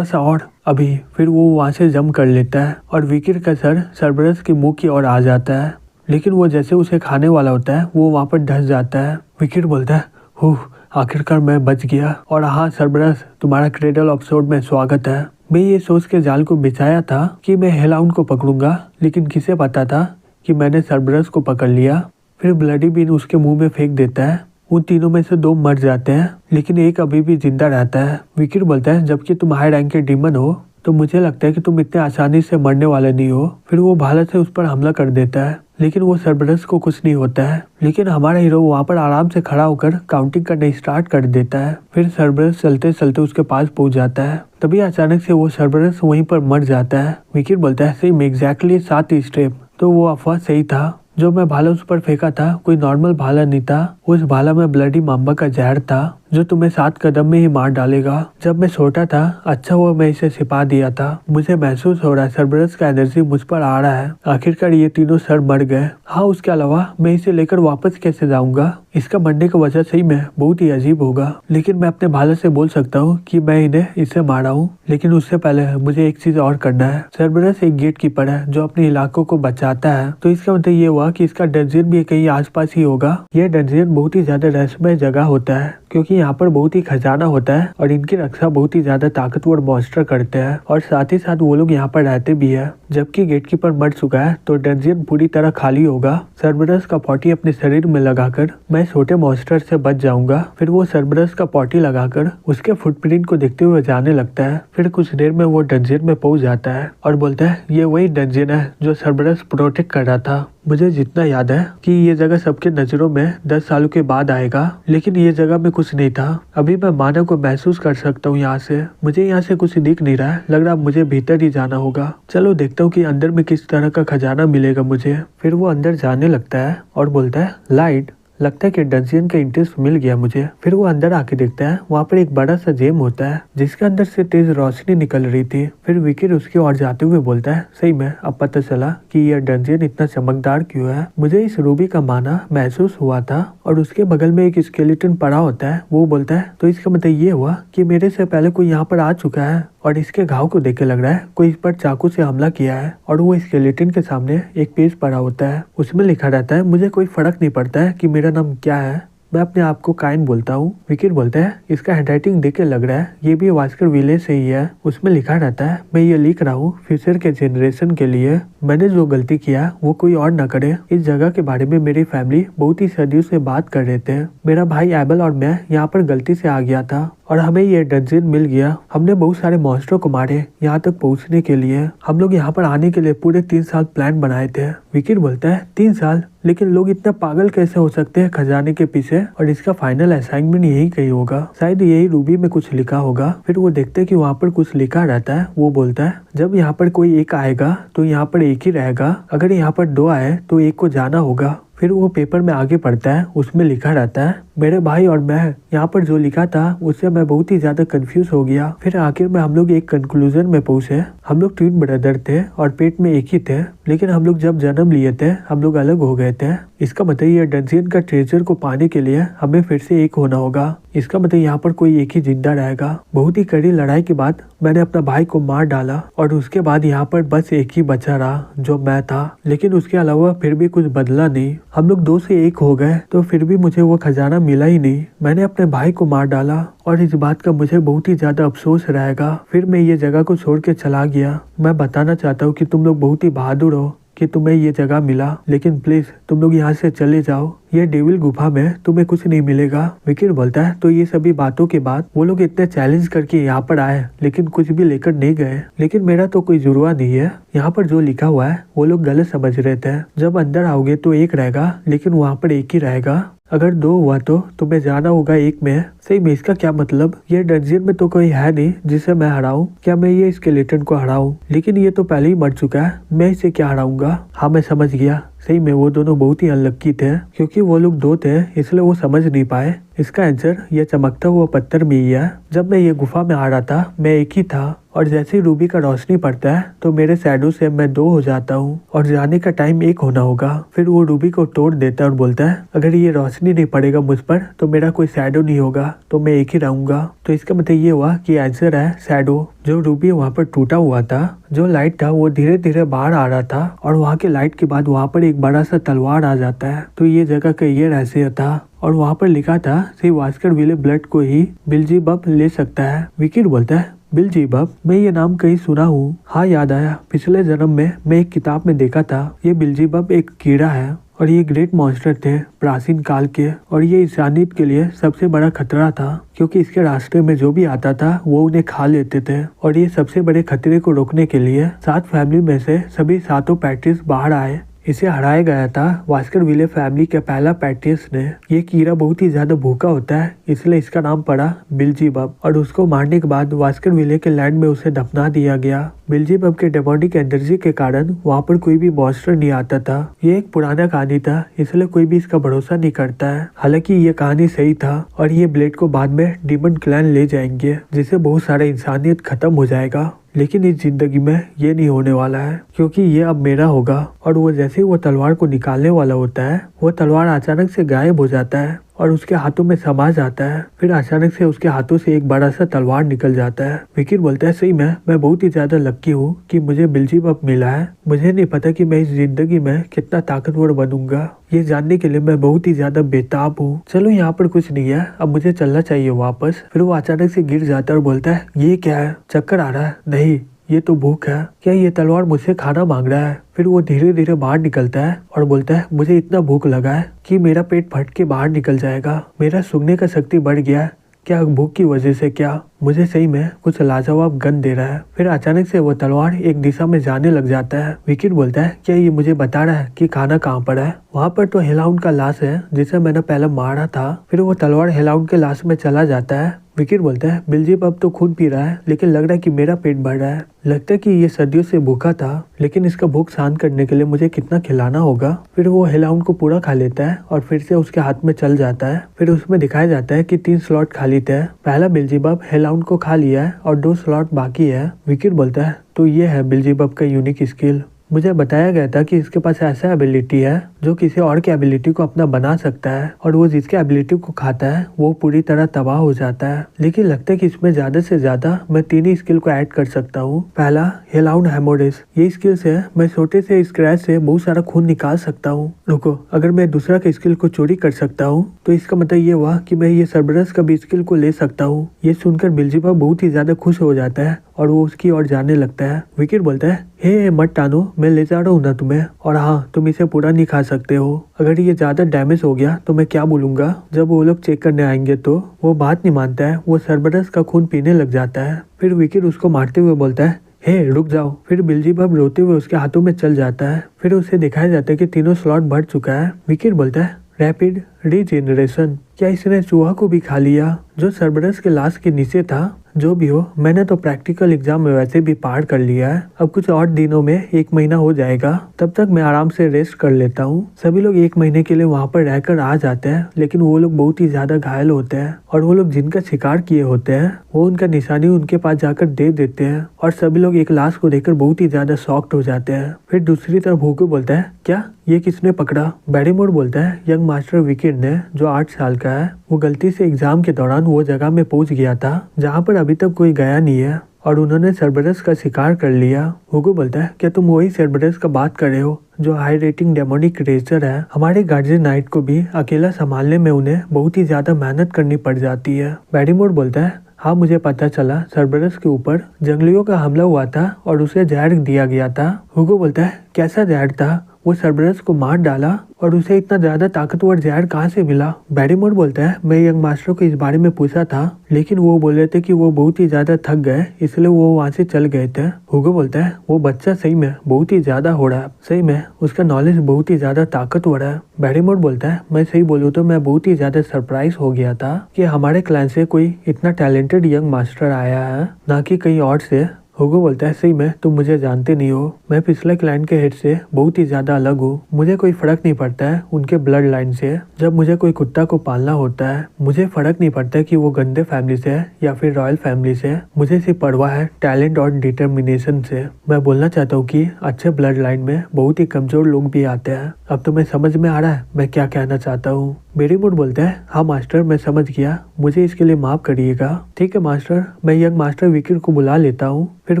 सा और अभी। फिर वो वहाँ से जंप कर लेता है और विकेट का सर सरबरस के मुंह की ओर आ जाता है, लेकिन वो जैसे उसे खाने वाला होता है वो वहाँ पर धंस जाता है। विकेट बोलता है आखिरकार मैं बच गया। और हाँ सरबरस, तुम्हारा क्रेडल ऑफ स्वॉर्ड में स्वागत है। मैं ये सोच के जाल को बिछाया था कि मैं हेलहाउंड को पकड़ूंगा, लेकिन किसे पता था कि मैंने सरबरस को पकड़ लिया। फिर ब्लडी बिन उसके मुंह में फेंक देता है। उन तीनों में से 2 मर जाते हैं, लेकिन एक अभी भी जिंदा रहता है। विकेट बोलता है जबकि तुम हाई रैंक के डीमन हो तो मुझे लगता है कि तुम इतने आसानी से मरने वाले नहीं हो। फिर वो भाला से उस पर हमला कर देता है, लेकिन वो सरबरस को कुछ नहीं होता है। लेकिन हमारा हीरो वहाँ पर आराम से खड़ा होकर काउंटिंग करना स्टार्ट कर देता है। फिर सरबरस चलते चलते उसके पास पहुँच जाता है। तभी अचानक से वो सरबरस वहीं पर मर जाता है। विकेट बोलता है सही में एग्जैक्टली 7 स्टेप। तो वो अफवाह सही था, जो मैं भाला उस पर फेंका था कोई नॉर्मल भाला नहीं था। उस भाला में ब्लडी माम्बा का जहर था। जो तुम्हें 7 कदम में ही मार डालेगा। जब मैं छोटा था, अच्छा हुआ मैं इसे छिपा दिया था। मुझे महसूस हो रहा है सरबरस का एनर्जी मुझ पर आ रहा है। आखिरकार ये तीनों सर मर गए। हाँ, उसके अलावा मैं इसे लेकर वापस कैसे जाऊंगा? इसका मरने का वजह सही में बहुत ही अजीब होगा, लेकिन मैं अपने भाला से बोल सकता हूँ कि मैं इन्हें इससे मारा हूँ। लेकिन उससे पहले मुझे एक चीज और करना है। सरबरस एक गेट कीपर है जो अपने इलाकों को बचाता है, तो इसका मतलब ये हुआ कि इसका डंजियन भी कहीं आसपास ही होगा। यह डंजियन बहुत ही ज्यादा रहस्यमय जगह होता है, क्योंकि यहाँ पर बहुत ही खजाना होता है और इनकी रक्षा बहुत ही ज्यादा ताकतवर मॉन्स्टर करते हैं, और साथ ही साथ वो लोग यहाँ पर रहते भी है। जबकि गेटकीपर मर चुका है तो डंजियन पूरी तरह खाली होगा। सरबरस का पॉटी अपने शरीर में लगाकर मैं छोटे मॉन्स्टर से बच जाऊंगा। फिर वो सरबरस का पॉटी लगाकर उसके फुटप्रिंट को देखते हुए जाने लगता है। फिर कुछ देर में वो डंजियन में पहुंच जाता है और बोलता है ये वही डंजियन है जो सरबरस प्रोटेक्ट कर रहा था। मुझे जितना याद है कि ये जगह सबके नजरों में 10 सालों के बाद आएगा, लेकिन ये जगह में कुछ नहीं था। अभी मैं मानव को महसूस कर सकता हूँ यहाँ से। मुझे यहाँ से कुछ दिख नहीं रहा है, लग रहा मुझे भीतर ही जाना होगा। चलो देखता हूँ कि अंदर में किस तरह का खजाना मिलेगा मुझे। फिर वो अंदर जाने लगता है और बोलता है लाइट। लगता है कि डंजियन का इंटरेस्ट मिल गया मुझे। फिर वो अंदर आके देखता है, वहाँ पर एक बड़ा सा जेम होता है जिसके अंदर से तेज रोशनी निकल रही थी। फिर विकेट उसकी ओर जाते हुए बोलता है सही में अब पता चला कि यह डंजियन इतना चमकदार क्यों है। मुझे इस रूबी का माना महसूस हुआ था। और उसके बगल में एक स्केलेटन पड़ा होता है। वो बोलता है तो इसका मतलब ये हुआ कि मेरे से पहले कोई यहाँ पर आ चुका है, और इसके घाव को देख के लग रहा है कोई इस पर चाकू से हमला किया है। और वो स्केलेटन के सामने एक पेज पड़ा होता है, उसमें लिखा रहता है मुझे कोई फर्क नहीं पड़ता है कि मेरा नाम क्या है, मैं अपने आप को काइन बोलता हूँ। विकेट बोलता है इसका हैंडराइटिंग देख के लग रहा है ये भी वास्कर विले से ही है। उसमें लिखा रहता है मैं ये लिख रहा हूँ फ्यूचर के जनरेशन के लिए। मैंने जो गलती किया वो कोई और न करे। इस जगह के बारे में मेरी फैमिली बहुत ही सदियों से बात कर रहे थे। मेरा भाई एबल और मैं यहाँ पर गलती से आ गया था और हमें ये डंजियन मिल गया। हमने बहुत सारे मॉन्स्टर को मारे यहाँ तक पहुँचने के लिए। हम लोग यहाँ पर आने के लिए पूरे 3 साल प्लान बनाए थे। विकेट बोलता है 3 साल? लेकिन लोग इतना पागल कैसे हो सकते हैं खजाने के पीछे? और इसका फाइनल असाइनमेंट यही कहीं होगा, शायद यही रूबी में कुछ लिखा होगा। फिर वो देखते हैं कि वहाँ पर कुछ लिखा रहता है। वो बोलता है जब यहाँ पर कोई एक आएगा तो यहाँ पर एक ही रहेगा, अगर यहाँ पर 2 आए तो एक को जाना होगा। फिर वो पेपर में आगे पढ़ता है, उसमें लिखा रहता है मेरे भाई और मैं। यहाँ पर जो लिखा था उससे मैं बहुत ही ज्यादा कंफ्यूज हो गया। फिर आखिर में हम लोग एक कंक्लूजन में पहुंचे। हम लोग ट्विन ब्रदर थे और पेट में एक ही थे, लेकिन हम लोग जब जन्म लिए थे हम लोग अलग हो गए थे। इसका मतलब ये डंजियन का ट्रेजर को पाने के लिए हमें फिर से एक होना होगा। इसका मतलब यहाँ पर कोई एक ही जिंदा रहेगा। बहुत ही कड़ी लड़ाई के बाद मैंने अपना भाई को मार डाला और उसके बाद यहाँ पर बस एक ही बचा रहा जो मैं था। लेकिन उसके अलावा फिर भी कुछ बदला नहीं। हम लोग 2 से 1 हो गए तो फिर भी मुझे वो खजाना मिला ही नहीं। मैंने अपने भाई को मार डाला और इस बात का मुझे बहुत ही ज्यादा अफसोस रहेगा। फिर मैं ये जगह को छोड़ के चला गया। मैं बताना चाहता हूँ कि तुम लोग बहुत ही बहादुर हो कि तुम्हें ये जगह मिला, लेकिन प्लीज तुम लोग यहाँ से चले जाओ। ये डेविल गुफा में तुम्हें कुछ नहीं मिलेगा। विकेट बोलता है तो ये सभी बातों के बाद वो लोग इतने चैलेंज करके यहाँ पर आए लेकिन कुछ भी लेकर नहीं गए। लेकिन मेरा तो कोई जुर्मा नहीं है। यहाँ पर जो लिखा हुआ है वो लोग गलत समझ रहे थे। जब अंदर आओगे तो एक रहेगा, लेकिन वहाँ पर एक ही रहेगा। अगर 2 हुआ तो तुम्हें जाना होगा एक में। सही में इसका क्या मतलब? ये डंजियन में तो कोई है नहीं जिसे मैं हराऊं। क्या मैं ये स्केलेटन को हराऊं? लेकिन ये तो पहले ही मर चुका है, मैं इसे क्या हराऊंगा? हाँ मैं समझ गया। सही में वो दोनों बहुत ही अनलक्की थे, क्योंकि वो लोग 2 थे इसलिए वो समझ नहीं पाए। इसका आंसर ये चमकता हुआ पत्थर में ही है। जब मैं ये गुफा में आ रहा था मैं एक ही था, और जैसे ही रूबी का रोशनी पड़ता है तो मेरे शैडो से मैं 2 हो जाता हूँ और जाने का टाइम 1 होना होगा। फिर वो रूबी को तोड़ देता है और बोलता है अगर ये रोशनी नहीं पड़ेगा मुझ पर तो मेरा कोई शैडो नहीं होगा, तो मैं एक ही रहूंगा। तो इसका मतलब ये हुआ कि आंसर है शैडो। जो रूबी वहाँ पर टूटा हुआ था, जो लाइट था वो धीरे धीरे बाहर आ रहा था और वहाँ के लाइट के बाद वहाँ पर एक बड़ा सा तलवार आ जाता है। तो ये जगह का ये रहस्य था और वहाँ पर लिखा था श्री वास्कर विले ब्लड को ही बिल्जीबब ले सकता है। विकेट बोलता है बिल्जीबब, मैं ये नाम कहीं सुना हूँ। हाँ याद आया, पिछले जन्म में मैं एक किताब में देखा था। ये बिल्जीबब एक कीड़ा है और ये ग्रेट मॉन्स्टर थे प्राचीन काल के, और ये इंसानियत के लिए सबसे बड़ा खतरा था, क्योंकि इसके रास्ते में जो भी आता था वो उन्हें खा लेते थे। और ये सबसे बड़े खतरे को रोकने के लिए 7 फैमिली में से सभी 7 पैट्रियस बाहर आए। इसे हराया गया था वास्कर विले फैमिली के पहला पैट्रियस ने। ये कीड़ा बहुत ही ज्यादा भूखा होता है, इसलिए इसका नाम पड़ा बिल्जीबब। और उसको मारने के बाद वास्कर विले के लैंड में उसे दफना दिया गया। बेल्जियम के डेमोनिक एनर्जी के कारण वहाँ पर कोई भी मॉन्स्टर नहीं आता था। ये एक पुराना कहानी था, इसलिए कोई भी इसका भरोसा नहीं करता है। हालांकि ये कहानी सही था और ये ब्लेड को बाद में डीमन क्लैन ले जाएंगे, जिससे बहुत सारा इंसानियत खत्म हो जाएगा। लेकिन इस जिंदगी में ये नहीं होने वाला है, क्योंकि ये अब मेरा होगा। और वो जैसे ही वो तलवार को निकालने वाला होता है, वो तलवार अचानक से गायब हो जाता है और उसके हाथों में समा जाता है। फिर अचानक से उसके हाथों से एक बड़ा सा तलवार निकल जाता है। विकिर बोलता है, सही में मैं बहुत ही ज्यादा लक्की हूँ कि मुझे बेल्जियम मिला है। मुझे नहीं पता कि मैं इस जिंदगी में कितना ताकतवर बनूंगा। ये जानने के लिए मैं बहुत ही ज्यादा बेताब हूँ। चलो यहाँ पर कुछ नहीं है, अब मुझे चलना चाहिए वापस। फिर वो अचानक से गिर जाता है और बोलता है, ये क्या है? चक्कर आ रहा है? नहीं, ये तो भूख है। क्या ये तलवार मुझसे खाना मांग रहा है? फिर वो धीरे धीरे बाहर निकलता है और बोलता है, मुझे इतना भूख लगा है कि मेरा पेट फट के बाहर निकल जाएगा। मेरा सूंघने का शक्ति बढ़ गया है। क्या भूख की वजह से क्या मुझे सही में कुछ लाजवाब गंध दे रहा है? फिर अचानक से वो तलवार एक दिशा में जाने लग जाता है। विकिट बोलता है, क्या ये मुझे बता रहा है कि खाना कहाँ पर है? वहाँ पर तो हेलाउंड का लाश है, जिसे मैंने पहले मारा था। फिर वो तलवार हेलाउंड के लाश में चला जाता है। विकिट बोलता है, बेल्जियम अब तो खून पी रहा है, लेकिन लग रहा है कि मेरा पेट भर रहा है। लगता है कि ये सदियों से भूखा था, लेकिन इसका भूख शांत करने के लिए मुझे कितना खिलाना होगा। फिर वो हेलाउंड को पूरा खा लेता है और फिर से उसके हाथ में चल जाता है। फिर उसमें दिखाया जाता है कि 3 स्लॉट खाली थे। पहला बेल्जियम हेलाउंड को खा लिया है और 2 स्लॉट बाकी है। विकिट बोलता है, तो ये है बेल्जियम का यूनिक स्किल। मुझे बताया गया था कि इसके पास ऐसा एबिलिटी है जो किसी और की एबिलिटी को अपना बना सकता है, और वो जिसके एबिलिटी को खाता है वो पूरी तरह तबाह हो जाता है। लेकिन लगता है कि इसमें ज्यादा से ज्यादा मैं 3 ही स्किल को ऐड कर सकता हूँ। पहला, हेलाउंड हेमोरेस। ये स्किल से मैं छोटे से स्क्रैच से बहुत सारा खून निकाल सकता हूँ। रुको, अगर मैं दूसरा के स्किल को चोरी कर सकता हूँ तो इसका मतलब ये हुआ कि मैं ये सर्बरस का भी स्किल को ले सकता हूँ। ये सुनकर बेल्जियम बहुत ही ज्यादा खुश हो जाता है और वो उसकी ओर जाने लगता है। विकिट बोलता है, हे मत टानो, मैं ले जा रहा हूँ ना तुम्हें, और हाँ, तुम इसे पूरा नहीं खा सकते हो। अगर ये ज्यादा डैमेज हो गया तो मैं क्या बोलूंगा जब वो लोग चेक करने आएंगे? तो वो बात नहीं मानता है, वो सर्बरस का खून पीने लग जाता है। फिर विकिट उसको मारते हुए बोलता है, हे रुक जाओ। फिर बेल्जियम रोते हुए उसके हाथों में चल जाता है। फिर उसे दिखाया जाता है कि 3 स्लॉट भर चुका है। विकिट बोलता है, रैपिड रीजेनरेशन। क्या इसने चूहा को भी खा लिया जो सर्बरस के लाश के नीचे था? जो भी हो, मैंने तो प्रैक्टिकल एग्जाम में वैसे भी पार कर लिया है। अब कुछ और दिनों में 1 महीना हो जाएगा, तब तक मैं आराम से रेस्ट कर लेता हूँ। सभी लोग 1 महीने के लिए वहाँ पर रहकर आ जाते हैं, लेकिन वो लोग बहुत ही ज्यादा घायल होते हैं और वो लोग जिनका शिकार किए होते हैं वो उनका निशानी उनके पास जाकर दे देते हैं और सभी लोग एक लाश को देखकर बहुत ही ज्यादा शॉक्ड हो जाते हैं। फिर दूसरी तरफ हुगो बोलता है, क्या ये किसने पकड़ा? बैरीमोर बोलता है, यंग मास्टर विकिट ने, जो 8 साल का है। वो गलती से एग्जाम के दौरान वो जगह में पहुंच गया था जहाँ पर अभी तक कोई गया नहीं है और उन्होंने सर्बरस का शिकार कर लिया। हुगो बोलता है, क्या तुम वही सर्बरस का बात कर रहे हो जो हाई रेटिंग डेमोनिक क्रिएचर है? हमारे गार्जियन नाइट को भी अकेला संभालने में उन्हें बहुत ही ज्यादा मेहनत करनी पड़ जाती है। बैरीमोर बोलता है, हाँ मुझे पता चला सर्बरस के ऊपर जंगलियों का हमला हुआ था और उसे जहर दिया गया था। हुगो बोलता है, कैसा जहर था? वो सर्बरस को मार डाला और उसे इतना ज्यादा ताकतवर जहर कहाँ से मिला? बैरीमोर बोलता है, मैं यंग मास्टर को इस बारे में पूछा था, लेकिन वो बोले थे कि वो बहुत ही ज्यादा थक गए, इसलिए वो वहाँ से चल गए थे। हुगो बोलता है, वो बच्चा सही में बहुत ही ज्यादा हो रहा है, सही में उसका नॉलेज बहुत ही ज्यादा ताकतवर है। बैरीमोर बोलता है, मैं सही बोलूँ तो मैं बहुत ही ज्यादा सरप्राइज हो गया था कि हमारे क्लान से कोई इतना टैलेंटेड यंग मास्टर आया है, ना कि कहीं और से। हुगो बोलता है, सही में तुम मुझे जानते नहीं हो, मैं पिछले क्लाइंट के हेड से बहुत ही ज्यादा अलग हूँ। मुझे कोई फर्क नहीं पड़ता है उनके ब्लड लाइन से। जब मुझे कोई कुत्ता को पालना होता है मुझे फर्क नहीं पड़ता कि वो गंदे फैमिली से है या फिर रॉयल फैमिली से। मुझे सिर्फ परवाह है टैलेंट और डिटर्मिनेशन से। मैं बोलना चाहता हूँ कि अच्छे ब्लड लाइन में बहुत ही कमजोर लोग भी आते हैं। अब तुम्हें समझ में आ रहा है मैं क्या कहना चाहता हूँ? बैरीमोर बोलता है, हाँ मास्टर मैं समझ गया, मुझे इसके लिए माफ करिएगा। ठीक है मास्टर, मैं यंग मास्टर विकिट को बुला लेता हूँ। फिर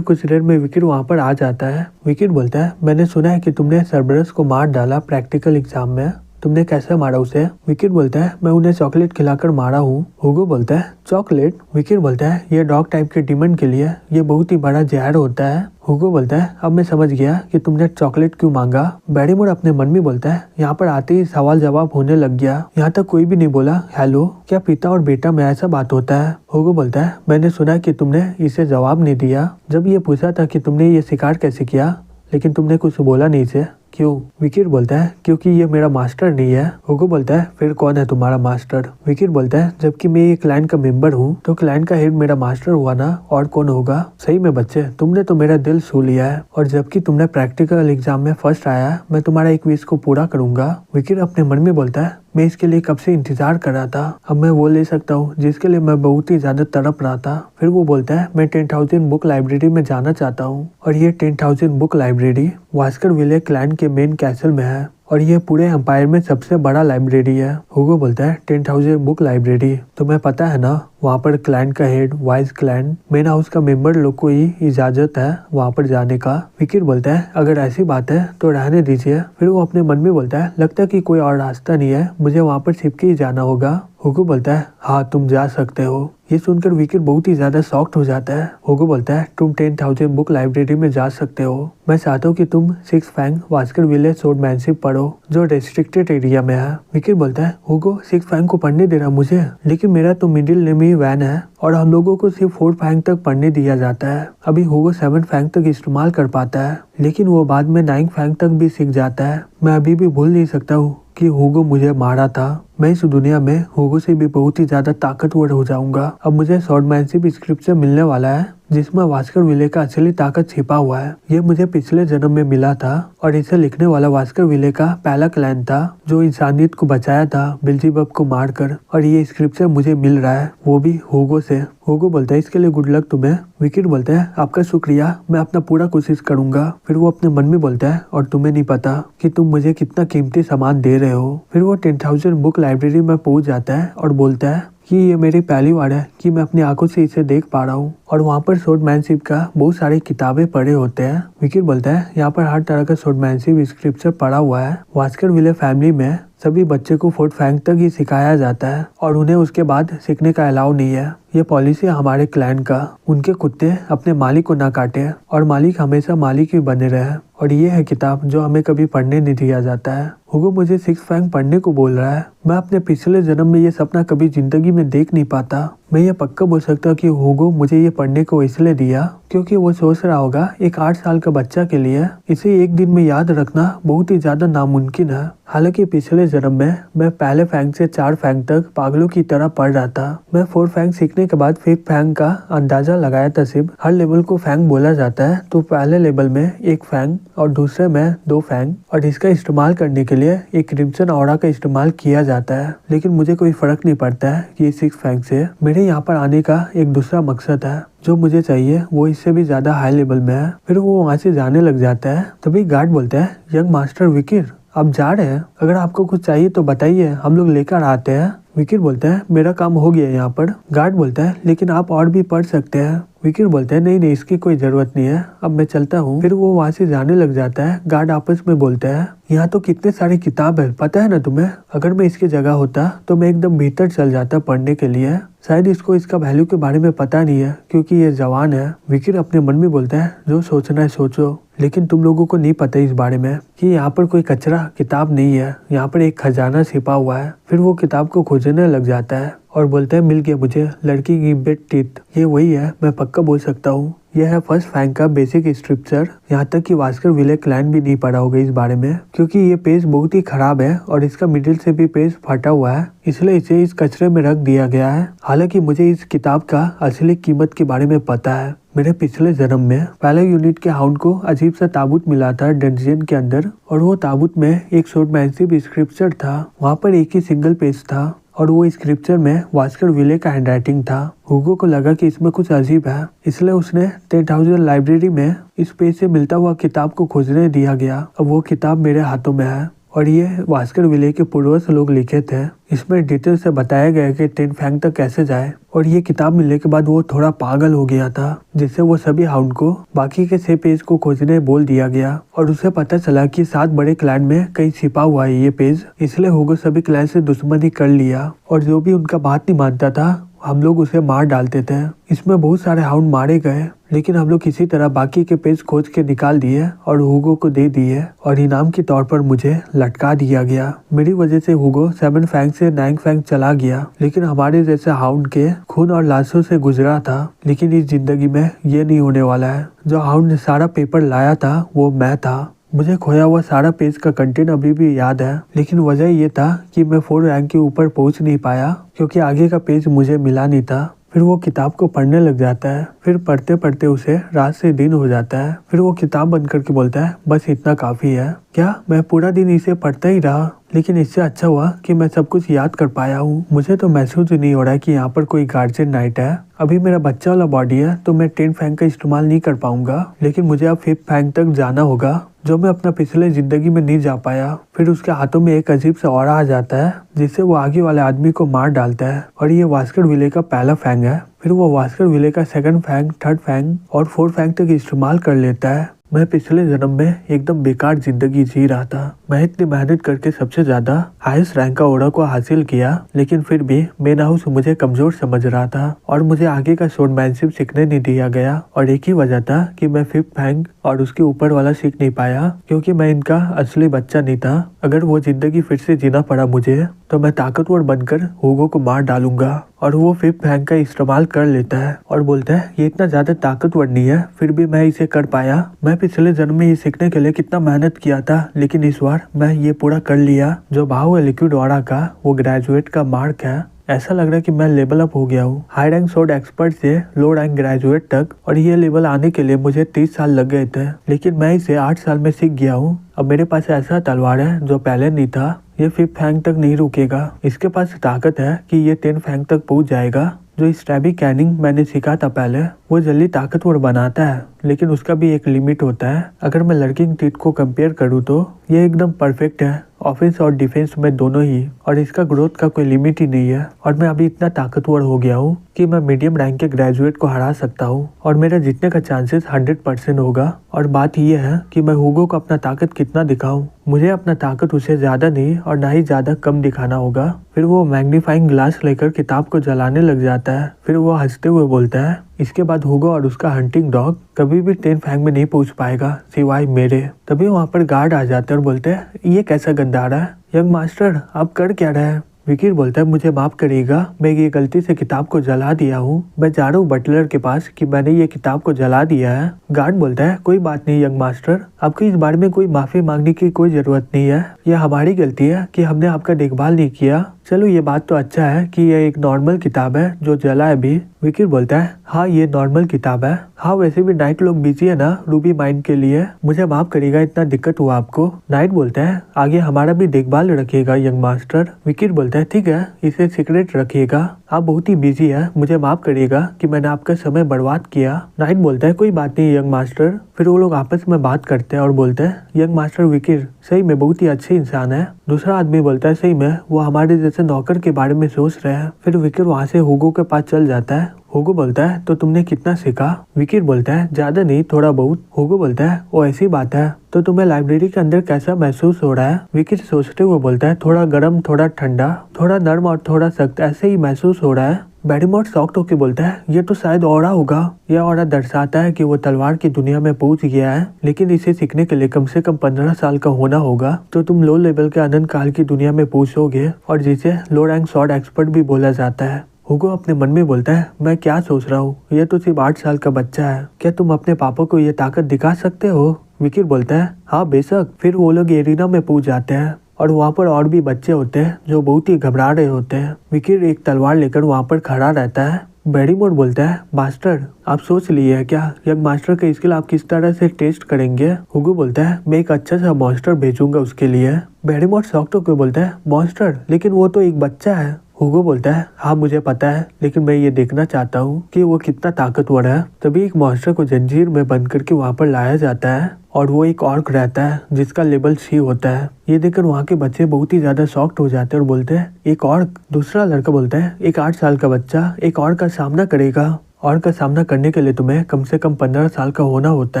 कुछ देर में विकिट वहाँ पर आ जाता है। विकिट बोलता है, मैंने सुना है कि तुमने सर्बरस को मार डाला प्रैक्टिकल एग्जाम में, तुमने कैसे मारा उसे? विकिट बोलता है, मैं उन्हें चॉकलेट खिलाकर मारा हूँ। हुगो बोलता है, चॉकलेट? विकिट बोलता है, ये डॉग टाइप के डीमन के लिए ये बहुत ही बड़ा जहर होता है। हुगो बोलता है, अब मैं समझ गया कि तुमने चॉकलेट क्यों मांगा। बैरीमोर अपने मन में बोलता है, यहाँ पर आते ही सवाल जवाब होने लग गया। यहाँ तक कोई भी नहीं बोला हेलो, क्या पिता और बेटा में ऐसा बात होता है? हुगो बोलता है, मैंने सुना कि तुमने इसे जवाब नहीं दिया जब ये पूछा था कि तुमने ये शिकार कैसे किया, लेकिन तुमने कुछ बोला नहीं इसे क्यों? विकिर बोलता है क्योंकि ये मेरा मास्टर नहीं है। हुगो बोलता है फिर कौन है तुम्हारा मास्टर? विकिर बोलता है जबकि मैं ये क्लैन का मेंबर हूँ तो क्लैन का हेड मेरा मास्टर हुआ ना, और कौन होगा? सही में बच्चे, तुमने तो मेरा दिल छू लिया है, और जबकि तुमने प्रैक्टिकल एग्जाम में फर्स्ट आया, मैं तुम्हारा एक विश को पूरा करूंगा। विकिर अपने मन में बोलता है मैं इसके लिए कब से इंतजार कर रहा था, अब मैं वो ले सकता हूँ जिसके लिए मैं बहुत ही ज्यादा तड़प रहा था। फिर वो बोलता है मैं 10,000 बुक लाइब्रेरी में जाना चाहता हूँ, और ये 10,000 बुक लाइब्रेरी वास्करविले क्लैन के मेन कैसल में है, और ये पूरे एम्पायर में सबसे बड़ा लाइब्रेरी है। हुगो बोलता है 10,000 बुक लाइब्रेरी, तुम्हें पता है ना वहाँ पर क्लैन का head, vice clan, main house का मेंबर लोग को ही इजाजत है वहाँ पर जाने का। विकिर बोलता है अगर ऐसी बात है तो रहने दीजिए। फिर वो अपने मन में बोलता है लगता है कि कोई और रास्ता नहीं है, मुझे वहाँ पर छिप के ही जाना होगा। हुगो बोलता है हाँ तुम जा सकते हो। ये सुनकर विकिर बहुत ही ज्यादा शॉक्ड हो जाता है। हुगो बोलता है तुम 10,000 बुक लाइब्रेरी में जा सकते हो, मैं चाहता हूँ कि तुम सिक्स फैंग वास्करविले स्वॉर्डमैनशिप पढ़ो जो रेस्ट्रिक्टेड एरिया में है। विकिर बोलता है हुगो सिक्स फैंग को पढ़ने दे रहा मुझे, लेकिन मेरा तो मिडिल नेम ही वैन है और हम लोगों को सिर्फ 4 फैंग तक पढ़ने दिया जाता है। अभी हुगो 7 फैंग तक इस्तेमाल कर पाता है, लेकिन वो बाद में 9 फैंग तक भी सीख जाता है। मैं अभी भी भूल नहीं सकता हूँ कि हुगो मुझे मारा था। मैं इस दुनिया में हुगो से भी बहुत ही ज्यादा ताकतवर हो जाऊंगा। अब मुझे स्वॉर्डमैनशिप स्क्रिप्ट से मिलने वाला है जिसमें वास्करविले का असली ताकत छिपा हुआ है। ये मुझे पिछले जन्म में मिला था और इसे लिखने वाला वास्करविले का पहला क्लैन था जो इंसानियत को बचाया था बेल्ज़ेबब को मारकर, और ये स्क्रिप्ट मुझे मिल रहा है वो भी हुगो से। हुगो बोलता है इसके लिए गुड लक तुम्हें। विकिर बोलता है आपका शुक्रिया, मैं अपना पूरा कोशिश करूंगा। फिर वो अपने मन में बोलता है और तुम्हें नहीं पता कि तुम मुझे कितना कीमती सामान दे रहे हो। फिर वो 10,000 बुक लाइब्रेरी में पहुंच जाता है और बोलता है कि ये मेरी पहली बार है कि मैं अपनी आंखों से इसे देख पा रहा हूँ, और वहाँ पर स्वॉर्डमैनशिप का बहुत सारी किताबें पढ़े होते हैं। विकिर बोलता है यहाँ पर हर तरह का स्वॉर्डमैनशिप स्क्रिप्चर पढ़ा हुआ है। वास्करविले फैमिली में सभी बच्चे को 4 फैंग तक ही सिखाया जाता है और उन्हें उसके बाद सीखने का अलाउ नहीं है। ये पॉलिसी हमारे क्लैन का, उनके कुत्ते अपने मालिक को ना काटे और मालिक हमेशा मालिक ही बने रहे, और ये है किताब जो हमें कभी पढ़ने नहीं दिया जाता है। हुगो मुझे 6 फैंग पढ़ने को बोल रहा है। मैं अपने पिछले जन्म में ये सपना कभी जिंदगी में देख नहीं पाता। मैं ये पक्का बोल सकता हूँ कि हुगो मुझे ये पढ़ने को इसलिए दिया क्योंकि वो सोच रहा होगा एक 8 साल का बच्चा के लिए इसे एक दिन में याद रखना बहुत ही ज्यादा नामुमकिन है। हालांकि पिछले जन्म में मैं पहले फैंग से 4 फैंग तक पागलों की तरह पढ़ रहा था। मैं 4 फैंग सीखने के बाद 5 फैंग का अंदाजा लगाया था। सिर्फ हर लेवल को फैंग बोला जाता है, तो पहले लेवल में 1 फैंग और दूसरे में 2 फैंग, और इसका इस्तेमाल करने के लिए एक क्रिम्सन ऑरा का इस्तेमाल किया जाता है। लेकिन मुझे कोई फर्क नहीं पड़ता है कि 6 फैंग से मेरे यहाँ पर आने का एक दूसरा मकसद है। जो मुझे चाहिए वो इससे भी ज्यादा हाई लेवल में है। फिर वो वहाँ से जाने लग जाता है। तभी गार्ड बोलता है यंग मास्टर विकिर आप जा रहे हैं, अगर आपको कुछ चाहिए तो बताइए, हम लोग लेकर आते हैं। विकिर बोलता है मेरा काम हो गया यहाँ पर। गार्ड बोलता है लेकिन आप और भी पढ़ सकते हैं। विकिर बोलता है नहीं इसकी कोई जरूरत नहीं है, अब मैं चलता हूँ। फिर वो वहाँ से जाने लग जाता है। गार्ड आपस में बोलता है यहाँ तो कितने सारे किताब है, पता है ना तुम्हें, अगर मैं इसकी जगह होता तो मैं एकदम भीतर चल जाता पढ़ने के लिए। शायद इसको इसका वैल्यू के बारे में पता नहीं है क्योंकि ये जवान है। विकिर अपने मन में बोलता है जो सोचना है सोचो, लेकिन तुम लोगों को नहीं पता इस बारे में कि यहाँ पर कोई कचरा किताब नहीं है, यहाँ पर एक खजाना छिपा हुआ है। फिर वो किताब को खोजने लग जाता है और बोलता है मिल गया मुझे, लड़की की बेड टीथ, ये वही है, मैं पक्का बोल सकता हूँ। यह है फर्स्ट फैंग का बेसिक स्क्रिप्चर। यहाँ तक कि वास्करविले क्लैन भी नहीं पढ़ा होगा इस बारे में क्योंकि ये पेज बहुत ही खराब है और इसका मिडिल से भी पेज फटा हुआ है, इसलिए इसे इस कचरे में रख दिया गया है। हालांकि मुझे इस किताब का असली कीमत के बारे में पता है। मेरे पिछले जन्म में पहले यूनिट के हाउंड को अजीब सा ताबूत मिला था डंजियन के अंदर, और वो ताबूत में एक स्वॉर्डमैनशिप स्क्रिप्चर था। वहाँ पर एक ही सिंगल पेज था और वो स्क्रिप्चर में वास्करविले का हैंडराइटिंग था। हुगो को लगा कि इसमें कुछ अजीब है, इसलिए उसने 10,000 लाइब्रेरी में इस पेज से मिलता हुआ किताब को खोजने दिया गया। अब वो किताब मेरे हाथों में है और ये वास्करविले के पूर्वज लोग लिखे थे। इसमें डिटेल से बताया गया कि 10 फैंग तक कैसे जाए, और ये किताब मिलने के बाद वो थोड़ा पागल हो गया था, जिससे वो सभी हाउंड को बाकी के 6 पेज को खोजने बोल दिया गया और उसे पता चला कि 7 बड़े क्लैन में कहीं छिपा हुआ है ये पेज। इसलिए हुगो सभी क्लैन से दुश्मनी कर लिया और जो भी उनका बात नहीं मानता था हम लोग उसे मार डालते थे। इसमें बहुत सारे हाउंड मारे गए, लेकिन हम लोग किसी तरह बाकी के पेज खोज के निकाल दिए और हुगो को दे दिए और इनाम के तौर पर मुझे लटका दिया गया। मेरी वजह से हुगो 7 फैंग से 9 फैंग चला गया, लेकिन हमारे जैसे हाउंड के खून और लाशों से गुजरा था। लेकिन इस जिंदगी में ये नहीं होने वाला है। जो हाउंड ने सारा पेपर लाया था वो मैं था। मुझे खोया हुआ सारा पेज का कंटेंट अभी भी याद है, लेकिन वजह ये था कि मैं 4 रैंक के ऊपर पहुंच नहीं पाया क्योंकि आगे का पेज मुझे मिला नहीं था। फिर वो किताब को पढ़ने लग जाता है। फिर पढ़ते पढ़ते उसे रात से दिन हो जाता है। फिर वो किताब बंद करके बोलता है बस इतना काफी है। क्या मैं पूरा दिन इसे पढ़ता ही रहा, लेकिन इससे अच्छा हुआ कि मैं सब कुछ याद कर पाया हूँ। मुझे तो महसूस ही नहीं हो रहा है कि यहाँ पर कोई गार्जियन नाइट है। अभी मेरा बच्चा वाला बॉडी है तो मैं 10 फैंग का इस्तेमाल नहीं कर पाऊंगा, लेकिन मुझे अब 5 फैंग तक जाना होगा जो मैं अपना पिछले जिंदगी में नहीं जा पाया। फिर उसके हाथों में एक अजीब सा ऑरा आ जाता है जिससे वो आगे वाले आदमी को मार डालता है और ये वास्कर विले का पहला फैंग है। फिर वो वास्कर विले का सेकंड फैंग, थर्ड फैंग और 4 फैंग तक इस्तेमाल कर लेता है। मैं पिछले जन्म में एकदम बेकार जिंदगी जी रहा था। मैं इतनी मेहनत करके सबसे ज्यादा हाईएस्ट रैंक का ओरा को हासिल किया, लेकिन फिर भी मेन हाउस मुझे कमजोर समझ रहा था और मुझे आगे का स्वॉर्डमैनशिप सीखने नहीं दिया गया। और एक ही वजह था कि मैं 5th फैंग और उसके ऊपर वाला सीख नहीं पाया क्योंकि मैं इनका असली बच्चा नहीं था। अगर वो जिंदगी फिर से जीना पड़ा मुझे तो मैं ताकतवर बनकर हुगो को मार डालूंगा। और वो 5th फैंग का इस्तेमाल कर लेता है और बोलता है ये इतना ज्यादा ताकतवर नहीं है, फिर भी मैं इसे कर पाया। मैं पिछले जन्म में ये सीखने के लिए कितना मेहनत किया था, लेकिन इस बार मैं ये पूरा कर लिया। जो भाव है लिक्विड ऑरा का वो ग्रेजुएट का मार्क है। ऐसा लग रहा है कि मैं लेवल अप हो गया हूँ हाई रैंक स्वॉर्ड एक्सपर्ट से लो रैंक ग्रेजुएट तक, और ये लेवल आने के लिए मुझे 30 साल लग गए थे, लेकिन मैं इसे 8 साल में सीख गया हूँ। अब मेरे पास ऐसा तलवार है जो पहले नहीं था। ये 5th फैंग तक नहीं रुकेगा। इसके पास ताकत है कि ये 10 फैंग तक पहुंच जाएगा। जो स्टैबी कैनिंग मैंने सीखा था पहले वो जल्दी ताकतवर बनाता है, लेकिन उसका भी एक लिमिट होता है। अगर मैं लर्किंग टीथ को कंपेयर करूँ तो ये एकदम परफेक्ट है ऑफेंस और डिफेंस में दोनों ही, और इसका ग्रोथ का कोई लिमिट ही नहीं है। और मैं अभी इतना ताकतवर हो गया हूँ कि मैं मीडियम रैंक के ग्रेजुएट को हरा सकता हूँ और मेरा जीतने का चांसेस 100% होगा। और बात यह है कि मैं हुगो को अपना ताकत कितना दिखाऊं। मुझे अपना ताकत उसे ज्यादा नहीं और ना ही ज्यादा कम दिखाना होगा। फिर वो मैग्नीफाइंग ग्लास लेकर किताब को जलाने लग जाता है। फिर वो हंसते हुए बोलता है इसके बाद हुगो और उसका हंटिंग डॉग कभी भी 10 फैंग में नहीं पहुंच पाएगा सिवाय मेरे। तभी वहाँ पर गार्ड आ जाते हैं और बोलते हैं ये कैसा गंदारा है यंग मास्टर, आप कर क्या रहे हैं। विकीर बोलता है मुझे माफ करिएगा, मैं ये गलती से किताब को जला दिया हूँ। मैं जा रहा हूँ बटलर के पास कि मैंने ये किताब को जला दिया है। गार्ड बोलता है कोई बात नहीं यंग मास्टर, आपको इस बारे में कोई माफी मांगने की कोई जरूरत नहीं है। यह हमारी गलती है कि हमने आपका देखभाल नहीं किया। चलो ये बात तो अच्छा है कि यह एक नॉर्मल किताब है जो जला है भी। विकीर बोलता है हाँ ये नॉर्मल किताब है। हाँ वैसे भी नाइट लोग बिजी है ना रूबी माइंड के लिए, मुझे माफ करिएगा इतना दिक्कत हुआ आपको। नाइट बोलता है आगे हमारा भी देखभाल रखिएगा यंग मास्टर। विकीर बोलता है ठीक है इसे सीक्रेट रखिएगा, आप बहुत ही बिजी है, मुझे माफ करिएगा कि मैंने आपका समय बर्बाद किया। नाइट बोलता है कोई बात नहीं यंग मास्टर। फिर वो लोग आपस में बात करते हैं और बोलते हैं यंग मास्टर विकीर सही में बहुत ही अच्छे इंसान है। दूसरा आदमी बोलता है सही में वो हमारे जैसे नौकर के बारे में सोच रहे हैं। फिर विकीर वहाँ से हुगो के पास चल जाता है। हुगो बोलता है तो तुमने कितना सीखा। विकीर बोलता है ज्यादा नहीं थोड़ा बहुत। हुगो बोलता है वो ऐसी बात है, तो तुम्हें लाइब्रेरी के अंदर कैसा महसूस हो रहा है। विकीर सोचते हुए बोलता है थोड़ा गर्म, थोड़ा ठंडा, थोड़ा नर्म और थोड़ा सख्त, ऐसे ही महसूस हो रहा है। बैरीमोर शॉक्ड होकर बोलता है ये तो शायद ऑरा होगा। यह ऑरा दर्शाता है कि वो तलवार की दुनिया में पहुंच गया है, लेकिन इसे सीखने के लिए कम से कम 15 साल का होना होगा। तो तुम लो लेवल के अनंत काल की दुनिया में पहुंचोगे, और जिसे लो रैंक स्वॉर्ड एक्सपर्ट भी बोला जाता है। हुगो अपने मन में बोलता है मैं क्या सोच रहा हूँ, यह तो सिर्फ 8 साल का बच्चा है, क्या तुम अपने पापा को ये ताकत दिखा सकते हो। विकीर बोलता है हाँ बेशक। फिर वो लोग एरिना में पहुंच जाते हैं और वहाँ पर और भी बच्चे होते हैं जो बहुत ही घबरा रहे होते हैं। विकीर एक तलवार लेकर वहाँ पर खड़ा रहता है। बैरीमोर बोलता है मास्टर आप सोच लिए है क्या यंग मास्टर का स्किल आप किस तरह से टेस्ट करेंगे। हुगो बोलता है मैं एक अच्छा सा मॉन्स्टर भेजूंगा उसके लिए। बैरीमोर शॉक्ड होकर बोलता है मॉन्स्टर, लेकिन वो तो एक बच्चा है। हुगो बोलता है हाँ मुझे पता है, लेकिन मैं ये देखना चाहता हूँ कि वो कितना ताकतवर है। तभी एक मॉन्स्टर को जंजीर में बंद करके वहाँ पर लाया जाता है और वो एक ऑर्क रहता है जिसका लेवल 6 होता है। ये देखकर वहाँ के बच्चे बहुत ही ज्यादा शॉक्ड हो जाते हैं और बोलते हैं एक ऑर्क। दूसरा लड़का बोलता है एक 8 साल का बच्चा एक ऑर्क का सामना करेगा, और का सामना करने के लिए तुम्हें कम से कम 15 साल का होना होता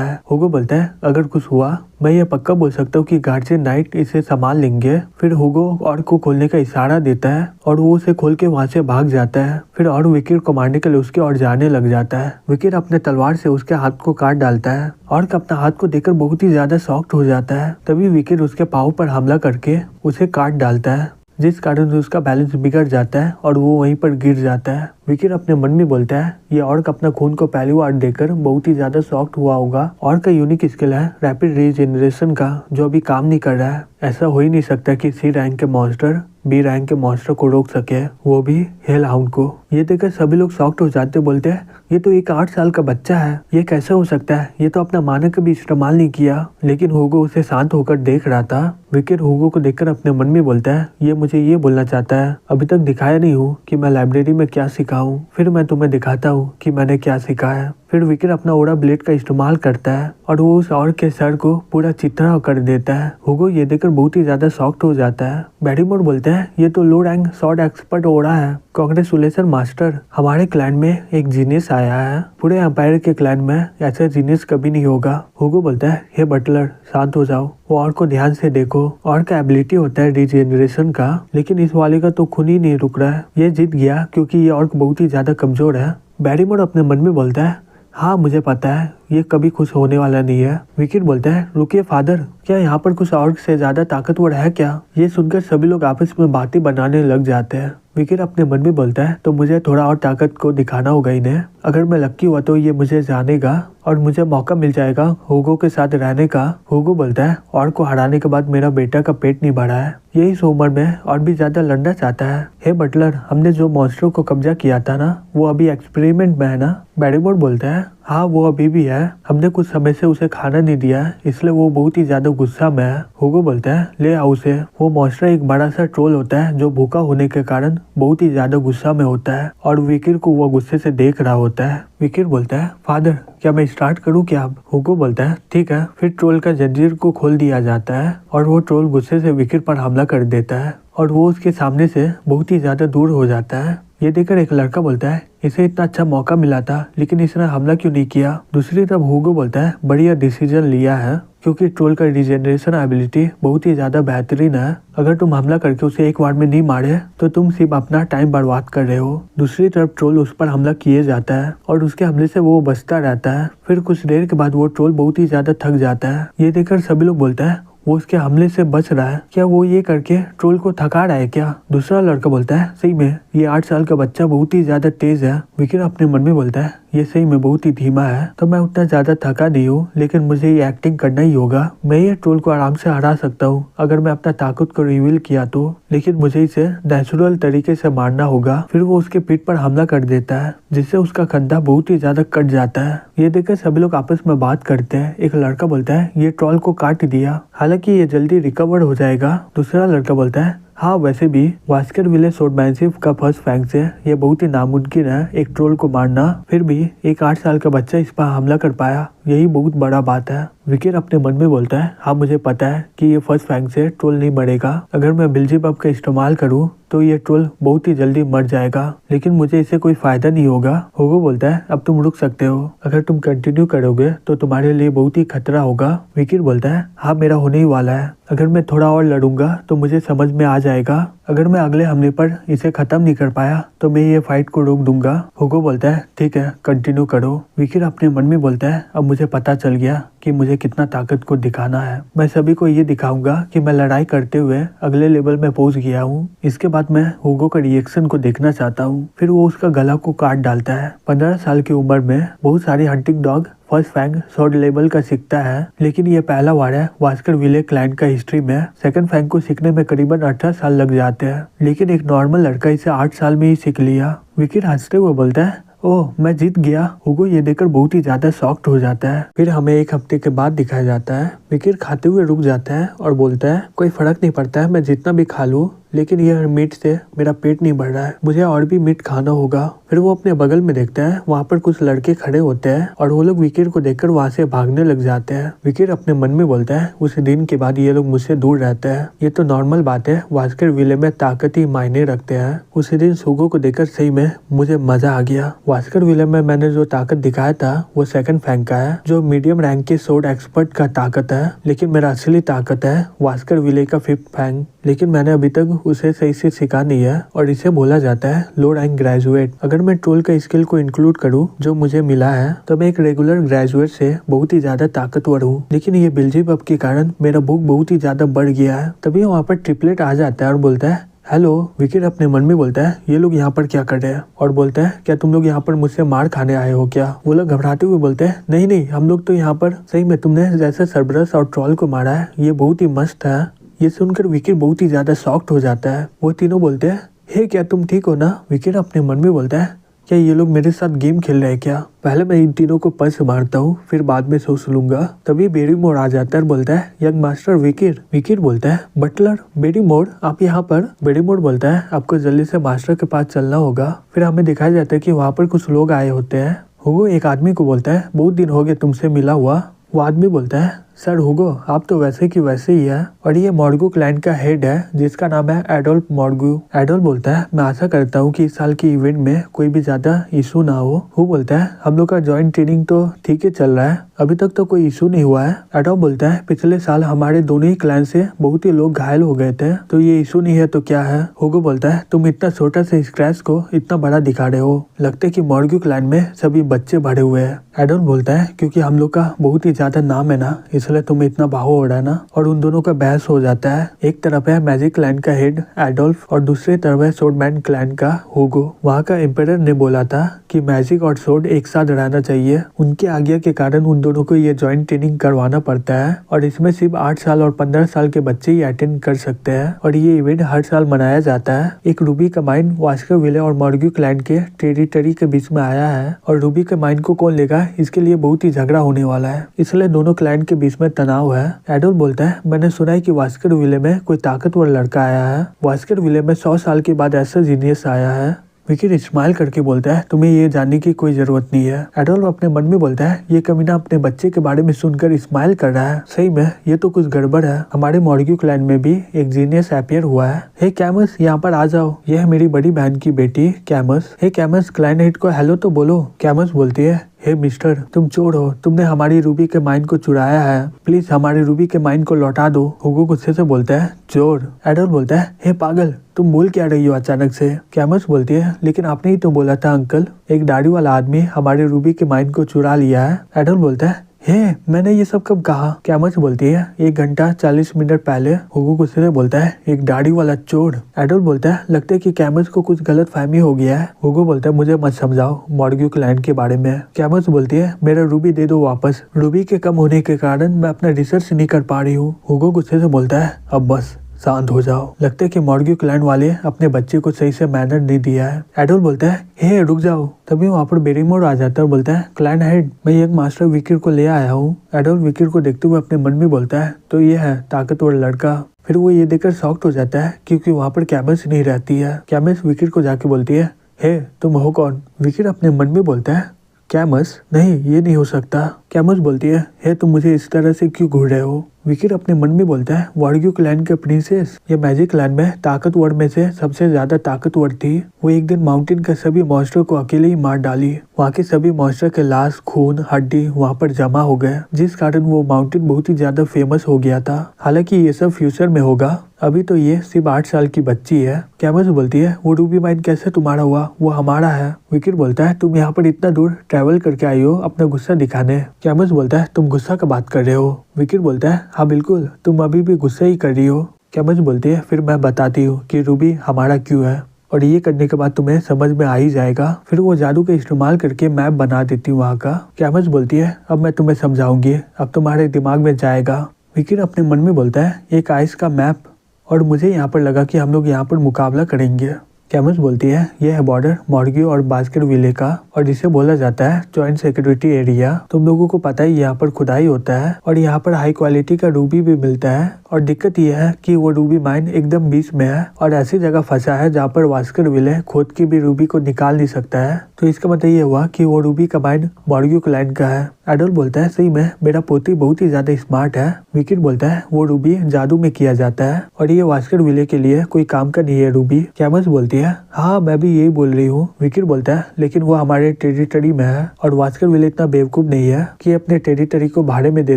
है। हुगो बोलता है अगर कुछ हुआ मैं ये पक्का बोल सकता हूँ कि गार्जियन नाइट इसे संभाल लेंगे। फिर हुगो ऑर्क को खोलने का इशारा देता है और वो उसे खोल के वहाँ से भाग जाता है। फिर और विकीर को मारने के लिए उसके ओर जाने लग जाता है। विकीर अपने तलवार से उसके हाथ को काट डालता है। ऑर्क अपना हाथ को देखकर बहुत ही ज्यादा शॉक्ड हो जाता है। तभी विकीर उसके पाँव पर हमला करके उसे काट डालता है। जिस कारण से उसका बैलेंस बिगड़ जाता है और वो वहीं पर गिर जाता है। विकिर अपने मन में बोलता है ये ऑर्क अपना खून को पहली बार देकर बहुत ही ज्यादा शॉक्ड हुआ होगा। ऑर्क का यूनिक स्किल है रैपिड रीजनरेशन का, जो अभी काम नहीं कर रहा है। ऐसा हो ही नहीं सकता कि सी रैंक के मॉन्स्टर बी रैंक के मॉन्स्टर को रोक सके, वो भी हेल हाउंड को। ये देखकर सभी लोग शॉक्ड हो जाते, बोलते हैं ये तो एक 8 साल का बच्चा है, ये कैसे हो सकता है, ये तो अपना मानक कभी इस्तेमाल नहीं किया। लेकिन हुगो उसे शांत होकर देख रहा था। विकिर हुगो को देखकर अपने मन में बोलता है ये मुझे ये बोलना चाहता है अभी तक दिखाया नहीं हूँ कि मैं लाइब्रेरी में क्या सीखा हूँ, फिर मैं तुम्हें दिखाता हूँ कि मैंने क्या सीखा है। फिर विकिर अपना ओरा ब्लेड का इस्तेमाल करता है और वो उस ऑर्क के सर को पूरा चित्रा कर देता है। हुगो ये देखकर बहुत ही ज्यादा शॉक्ड हो जाता है। बैरीमोर बोलते हैं ये तो लो रैंक शॉर्ट एक्सपर्ट ओरा है। कांग्रेचुलेशन मास्टर, हमारे क्लैन में एक जीनियस आया है, पूरे एम्पायर के क्लैन में ऐसा जीनियस कभी नहीं होगा। हुगो बोलता है हे बटलर शांत हो जाओ, वो ऑर्क को ध्यान से देखो। ऑर्क का एबिलिटी होता है रीजनरेशन का, लेकिन इस वाले का तो खून ही नहीं रुक रहा है। ये जीत गया क्योंकि ये ऑर्क बहुत ही ज्यादा कमजोर है। बैरीमोर अपने मन में बोलता है हाँ मुझे पता है ये कभी खुश होने वाला नहीं है। विकिर बोलता है रुकिए फादर, क्या यहाँ पर कुछ ऑर्क से ज्यादा ताकतवर है क्या? ये सुनकर सभी लोग आपस में बातें बनाने लग जाते हैं। विकिर अपने मन में बोलता है तो मुझे थोड़ा और ताकत को दिखाना होगा इन्हें। अगर मैं लक्की हुआ तो ये मुझे जानेगा और मुझे मौका मिल जाएगा हुगो के साथ रहने का। हुगो बोलता है ऑर्क को हराने के बाद मेरा बेटा का पेट नहीं बढ़ा है, यही इस उम्र में और भी ज्यादा लड़ना चाहता है। हे बटलर, हमने जो मॉन्स्टर को कब्जा किया था ना, वो अभी एक्सपेरिमेंट में है ना? बैरीमोर बोलता है हाँ वो अभी भी है, हमने कुछ समय से उसे खाना नहीं दिया इसलिए वो बहुत ही ज्यादा गुस्सा में है। हुगो बोलता है ले आओ उसे। वो मॉन्स्टर एक बड़ा सा ट्रोल होता है जो भूखा होने के कारण बहुत ही ज्यादा गुस्सा में होता है और विकिर को वो गुस्से से देख रहा होता है। विकिर बोलता है फादर क्या मैं स्टार्ट करूं क्या अब? हुगो बोलता है ठीक है। फिर ट्रोल का जंजीर को खोल दिया जाता है और वो ट्रोल गुस्से से विकिर पर हमला कर देता है और वो उसके सामने से बहुत ही ज्यादा दूर हो जाता है। ये देखकर एक लड़का बोलता है इसे इतना अच्छा मौका मिला था लेकिन इसने हमला क्यों नहीं किया? दूसरी तरफ हुगो बोलता है बढ़िया डिसीजन लिया है क्योंकि ट्रोल का रीजनरेशन एबिलिटी बहुत ही ज्यादा बेहतरीन है। अगर तुम हमला करके उसे एक बार में नहीं मारे तो तुम सिर्फ अपना टाइम बर्बाद कर रहे हो। दूसरी तरफ ट्रोल उस पर हमला किए जाता है और उसके हमले से वो बचता रहता है। फिर कुछ देर के बाद वो ट्रोल बहुत ही ज्यादा थक जाता है। ये देखकर सभी लोग बोलते हैं वो उसके हमले से बच रहा है, क्या वो ये करके ट्रोल को थका रहा है क्या? दूसरा लड़का बोलता है सही में ये 8 साल का बच्चा बहुत ही ज्यादा तेज है। विकिर अपने मन में बोलता है ये सही में बहुत ही धीमा है, तो मैं उतना ज्यादा थका नहीं हूँ लेकिन मुझे ये एक्टिंग करना ही होगा। मैं ये ट्रोल को आराम से हरा सकता हूँ अगर मैं अपना ताकत को रिवील किया तो, लेकिन मुझे इसे नेचुरल तरीके से मारना होगा। फिर वो उसके पीठ पर हमला कर देता है जिससे उसका कंधा बहुत ही ज्यादा कट जाता है। ये देखकर सभी लोग आपस में बात करते हैं। एक लड़का बोलता है ये ट्रोल को काट दिया, हालांकि ये जल्दी रिकवर हो जाएगा। दूसरा लड़का बोलता है हाँ वैसे भी वास्कर विले स्वॉर्डमैनशिप का फर्स्ट फैंग से ये बहुत ही नामुमकिन है एक ट्रोल को मारना, फिर भी एक 8 साल का बच्चा इस पर हमला कर पाया, यही बहुत बड़ा बात है। विकिर अपने मन में बोलता है हाँ मुझे पता है कि ये फर्स्ट फैंग से ट्रोल नहीं मरेगा, अगर मैं बिल्जीबब का इस्तेमाल करूँ तो ये ट्रोल बहुत ही जल्दी मर जाएगा, लेकिन मुझे इससे कोई फायदा नहीं होगा। हुगो बोलता है अब तुम रुक सकते हो, अगर तुम कंटिन्यू करोगे तो तुम्हारे लिए बहुत ही खतरा होगा। विकिर बोलता है हाँ मेरा होने ही वाला है, अगर मैं थोड़ा और लड़ूंगा तो मुझे समझ में आ जाएगा, अगर मैं अगले हमले पर इसे खत्म नहीं कर पाया तो मैं ये फाइट को रोक दूंगा। हुगो बोलता है ठीक है कंटिन्यू करो। विकिर अपने मन में बोलता है अब मुझे पता चल गया कि मुझे कितना ताकत को दिखाना है, मैं सभी को ये दिखाऊंगा कि मैं लड़ाई करते हुए अगले लेवल में पहुंच गया हूँ। इसके बाद मैं हुगो का रिएक्शन को देखना चाहता हूँ। फिर वो उसका गला को काट डालता है। 15 साल की उम्र में बहुत सारी hunting dog first fang short level का सीखता है, लेकिन ये पहला बार है वास्कर विले क्लैन का हिस्ट्री में सेकंड फैंग को सीखने में करीबन 18 साल लग जाते हैं, लेकिन एक नॉर्मल लड़का इसे 8 साल में ही सीख लिया। विकिर हंसते हुए बोलता है ओह मैं जीत गया। हुगो ये देखकर बहुत ही ज्यादा शॉक्ड हो जाता है। फिर हमें एक हफ्ते के बाद दिखाया जाता है। विकिर खाते हुए रुक जाता है और बोलता है कोई फर्क नहीं पड़ता है मैं जितना भी खा लूं, लेकिन यह मीट से मेरा पेट नहीं भर रहा है, मुझे और भी मीट खाना होगा। फिर वो अपने बगल में देखता है, वहाँ पर कुछ लड़के खड़े होते हैं और वो लोग विकिर को देखकर वहाँ से भागने लग जाते हैं। विकिर अपने मन में बोलता है उस दिन के बाद ये लोग मुझसे दूर रहते हैं, ये तो नॉर्मल बात है, वास्कर विले में ताकत ही मायने रखते हैं। उसी दिन सुगो को देखकर सही में मुझे मजा आ गया। वास्कर विले में मैंने जो ताकत दिखाया था वो सेकंड फैंग का है, जो मीडियम रैंक के सोर्ड एक्सपर्ट का ताकत है, लेकिन मेरा असली ताकत है वास्कर विले का फिफ्थ फैंग, लेकिन मैंने अभी तक उसे सही से सीखा नहीं है और इसे बोला जाता है लो रैंक ग्रेजुएट। अगर मैं ट्रोल का स्किल को इंक्लूड करूं जो मुझे मिला है तो मैं एक रेगुलर ग्रेजुएट से बहुत ही ज्यादा ताकतवर हूं, लेकिन ये बिल्जीबब के कारण मेरा भूख बहुत ही ज्यादा बढ़ गया है। तभी वहाँ पर ट्रिपलेट आ जाता है और बोलता है हेलो। विकेट अपने मन में बोलता है ये लोग यहाँ पर क्या कर रहे हैं, और बोलता है क्या तुम लोग यहाँ पर मुझसे मार खाने आए हो क्या। वो लोग घबराते हुए बोलते हैं नहीं नहीं, हम लोग तो यहाँ पर सही में तुमने जैसे सरबरस और ट्रॉल को मारा है ये बहुत ही मस्त है। ये सुनकर विकेट बहुत ही ज्यादा शॉक्ड हो जाता है। वो तीनों बोलते हैं हे क्या तुम ठीक हो ना। विकेट अपने मन में बोलता है क्या ये लोग मेरे साथ गेम खेल रहे हैं क्या, पहले मैं इन तीनों को पंच मारता हूँ फिर बाद में सोच लूंगा। तभी बेरीमोर आ जाता है और बोलता है यंग मास्टर विकेट। विकेट बोलता है बटलर बेरीमोर आप यहाँ पर। बेरीमोर बोलता है आपको जल्दी से मास्टर के पास चलना होगा। फिर हमें दिखाया जाता है कि वहाँ पर कुछ लोग आए होते हैं। हुगो एक आदमी को बोलता है बहुत दिन हो गए तुमसे मिला हुआ। वो आदमी बोलता है सर हुगो आप तो वैसे की वैसे ही है, और ये मॉर्गू क्लैन का हेड है जिसका नाम है एडोल्फ मॉर्गू। एडोल्फ बोलता है मैं आशा करता हूँ कि इस साल की इवेंट में कोई भी ज्यादा इशू ना हो। वो बोलता है हम लोग का जॉइंट ट्रेनिंग तो ठीक ही चल रहा है, अभी तक तो कोई इशू नहीं हुआ है। एडोल्फ बोलता है पिछले साल हमारे दोनों ही क्लैन से बहुत ही लोग घायल हो गए थे, तो ये इशू नहीं है तो क्या है। हुगो बोलता है तुम इतना छोटा से स्क्रैच को इतना बड़ा दिखा रहे हो, लगता है कि मॉर्गू क्लैन में सभी बच्चे भरे हुए हैं। एडोल्फ बोलता है क्योंकि हम लोग का बहुत ही ज्यादा नाम है ना, इसलिए तुम इतना बाहो हो रहा है ना। और उन दोनों का बहस हो जाता है। एक तरफ है मैजिक क्लैन का हेड एडोल्फ और दूसरी तरफ है सोर्डमैन क्लैन का हुगो। वहाँ का एम्परर ने बोला था कि मैजिक और सोर्ड एक साथ रहना चाहिए, उनकी आज्ञा के कारण उन दोनों को ये जॉइंट ट्रेनिंग करवाना पड़ता है, और इसमें सिर्फ 8 साल और 15 साल के बच्चे ही अटेंड कर सकते हैं, और ये इवेंट हर साल मनाया जाता है। एक रूबी का माइन वास्कर विले और मॉर्गू क्लैन के टेरिटरी के बीच में आया है, और रूबी के माइन को कौन लेगा इसके लिए बहुत ही झगड़ा होने वाला है, इसलिए दोनों क्लैन के बीच में तनाव है। एडोल्फ बोलता है मैंने सुना है कि वास्कर विले में कोई ताकतवर लड़का आया है, वास्कर विले में 100 साल के बाद ऐसा जीनियस आया है। विकेट स्माइल करके बोलता है तुम्हें ये जानने की कोई जरूरत नहीं है। एडोल्फ अपने मन में बोलता है ये कमीना अपने बच्चे के बारे में सुनकर स्माइल कर रहा है, सही में ये तो कुछ गड़बड़ है। हमारे मॉर्गू क्लैन में भी एक जीनियस अपीयर हुआ है। हे कैमस यहाँ पर आ जाओ, ये है मेरी बड़ी बहन की बेटी कैमस। हे कैमस क्लैन हेड को हेलो तो बोलो। कैमस बोलती है हे मिस्टर तुम चोर हो, तुमने हमारी रूबी के माइन को चुराया है, प्लीज हमारी रूबी के माइन को लौटा दो। हुगो गुस्से से बोलता है चोर। एडोल्फ बोलता है हे पागल तुम बोल क्या रही हो अचानक से। कैमस बोलती है लेकिन आपने ही तो बोला था अंकल, एक दाढ़ी वाला आदमी हमारे रूबी के माइन को चुरा लिया है। एडोल्फ बोलता है हे मैंने ये सब कब कहा। कैमस बोलती है 1 घंटा 40 मिनट पहले। हुगो गुस्से से बोलता है एक दाढ़ी वाला चोर। एडोल्फ बोलता है लगता है कि कैमस को कुछ गलत फहमी हो गया है। हुगो बोलता है मुझे मत समझाओ मॉर्गू क्लैन के बारे में। कैमस बोलती है मेरा रूबी दे दो वापस, रूबी के कम होने के कारण मैं अपना रिसर्च नहीं कर पा रही हूँ। हुगो गुस्से से बोलता है अब बस शांत हो जाओ, लगता है कि मॉर्गू क्लैन वाले अपने बच्चे को सही से मैनर नहीं दिया है। एडोल्फ बोलता है हे रुक जाओ। तभी वहाँ पर बेरीमोर आ जाता है और बोलता है क्लैन हेड मैं एक मास्टर विकेट को ले आया हूँ। एडोल्फ विकेट को देखते हुए अपने मन में बोलता है तो ये है ताकतवर लड़का। फिर वो ये देखकर शॉक्ड हो जाता है क्योंकि वहाँ पर कैमस नहीं रहती है। कैमस विकेट को जाके बोलती है हे तुम हो कौन। विकेट अपने मन में बोलता है कैमस नहीं ये नहीं हो सकता। कैमस बोलती है हे तुम मुझे इस तरह से क्यों घूर रहे हो। विकेट अपने मन में बोलता है मॉर्गू क्लैन के प्रिंसेस ये मैजिक क्लैन में ताकतवर में से सबसे ज्यादा ताकतवर थी। वो एक दिन माउंटेन के सभी मॉन्स्टर को अकेले ही मार डाली। वहाँ के सभी मॉन्स्टर के लाश खून हड्डी वहाँ पर जमा हो गए, जिस कारण वो माउंटेन बहुत ही ज्यादा फेमस हो गया था। हालांकि ये सब फ्यूचर में होगा, अभी तो ये सिर्फ 8 साल की बच्ची है। कैमस बोलती है वो रूबी माइन कैसे तुम्हारा हुआ, वो हमारा है। विकेट बोलता है तुम यहाँ पर इतना दूर ट्रैवल करके आई हो अपना गुस्सा दिखाने। कैमस बोलता है तुम गुस्सा का बात कर रहे हो। विकेट बोलता है हाँ बिल्कुल तुम अभी भी गुस्सा ही कर रही हो। कैमस बोलती है फिर मैं बताती हूँ कि रूबी हमारा क्यों है, और ये करने के बाद तुम्हें समझ में आ ही जाएगा। फिर वो जादू का इस्तेमाल करके मैप बना देती हूँ वहाँ का। कैमस बोलती है अब मैं तुम्हें समझाऊंगी, अब तुम्हारे दिमाग में जाएगा। विकेट अपने मन में बोलता है एक आइस का मैप, और मुझे यहाँ पर लगा कि हम लोग यहाँ पर मुकाबला करेंगे। कैमस बोलती है यह है बॉर्डर मॉर्गू और बास्कर विले का, और जिसे बोला जाता है जॉइंट सिक्योरिटी एरिया। तुम लोगों को पता है यहाँ पर खुदाई होता है, और यहाँ पर हाई क्वालिटी का रूबी भी मिलता है। और दिक्कत यह है कि वो रूबी माइन एकदम बीच में है, और ऐसी जगह फंसा है जहाँ पर बास्कर विले खुद की भी रूबी को निकाल नहीं सकता है। तो इसका मतलब ये हुआ कि वो रूबी का माइन मॉर्गू क्लैन का है। एडोल्फ बोलता है सही में मेरा पोती बहुत ही ज्यादा स्मार्ट है। विकेट बोलता है वो रूबी जादू में किया जाता है, और ये बास्कर विले के लिए कोई काम का नहीं है रूबी। कैमस बोलती है हाँ मैं भी यही बोल रही हूँ। विकेट बोलता है लेकिन वो हमारे टेरिटरी में है, और बास्कर विले इतना बेवकूफ नहीं है कि अपने टेरिटरी को भाड़े में दे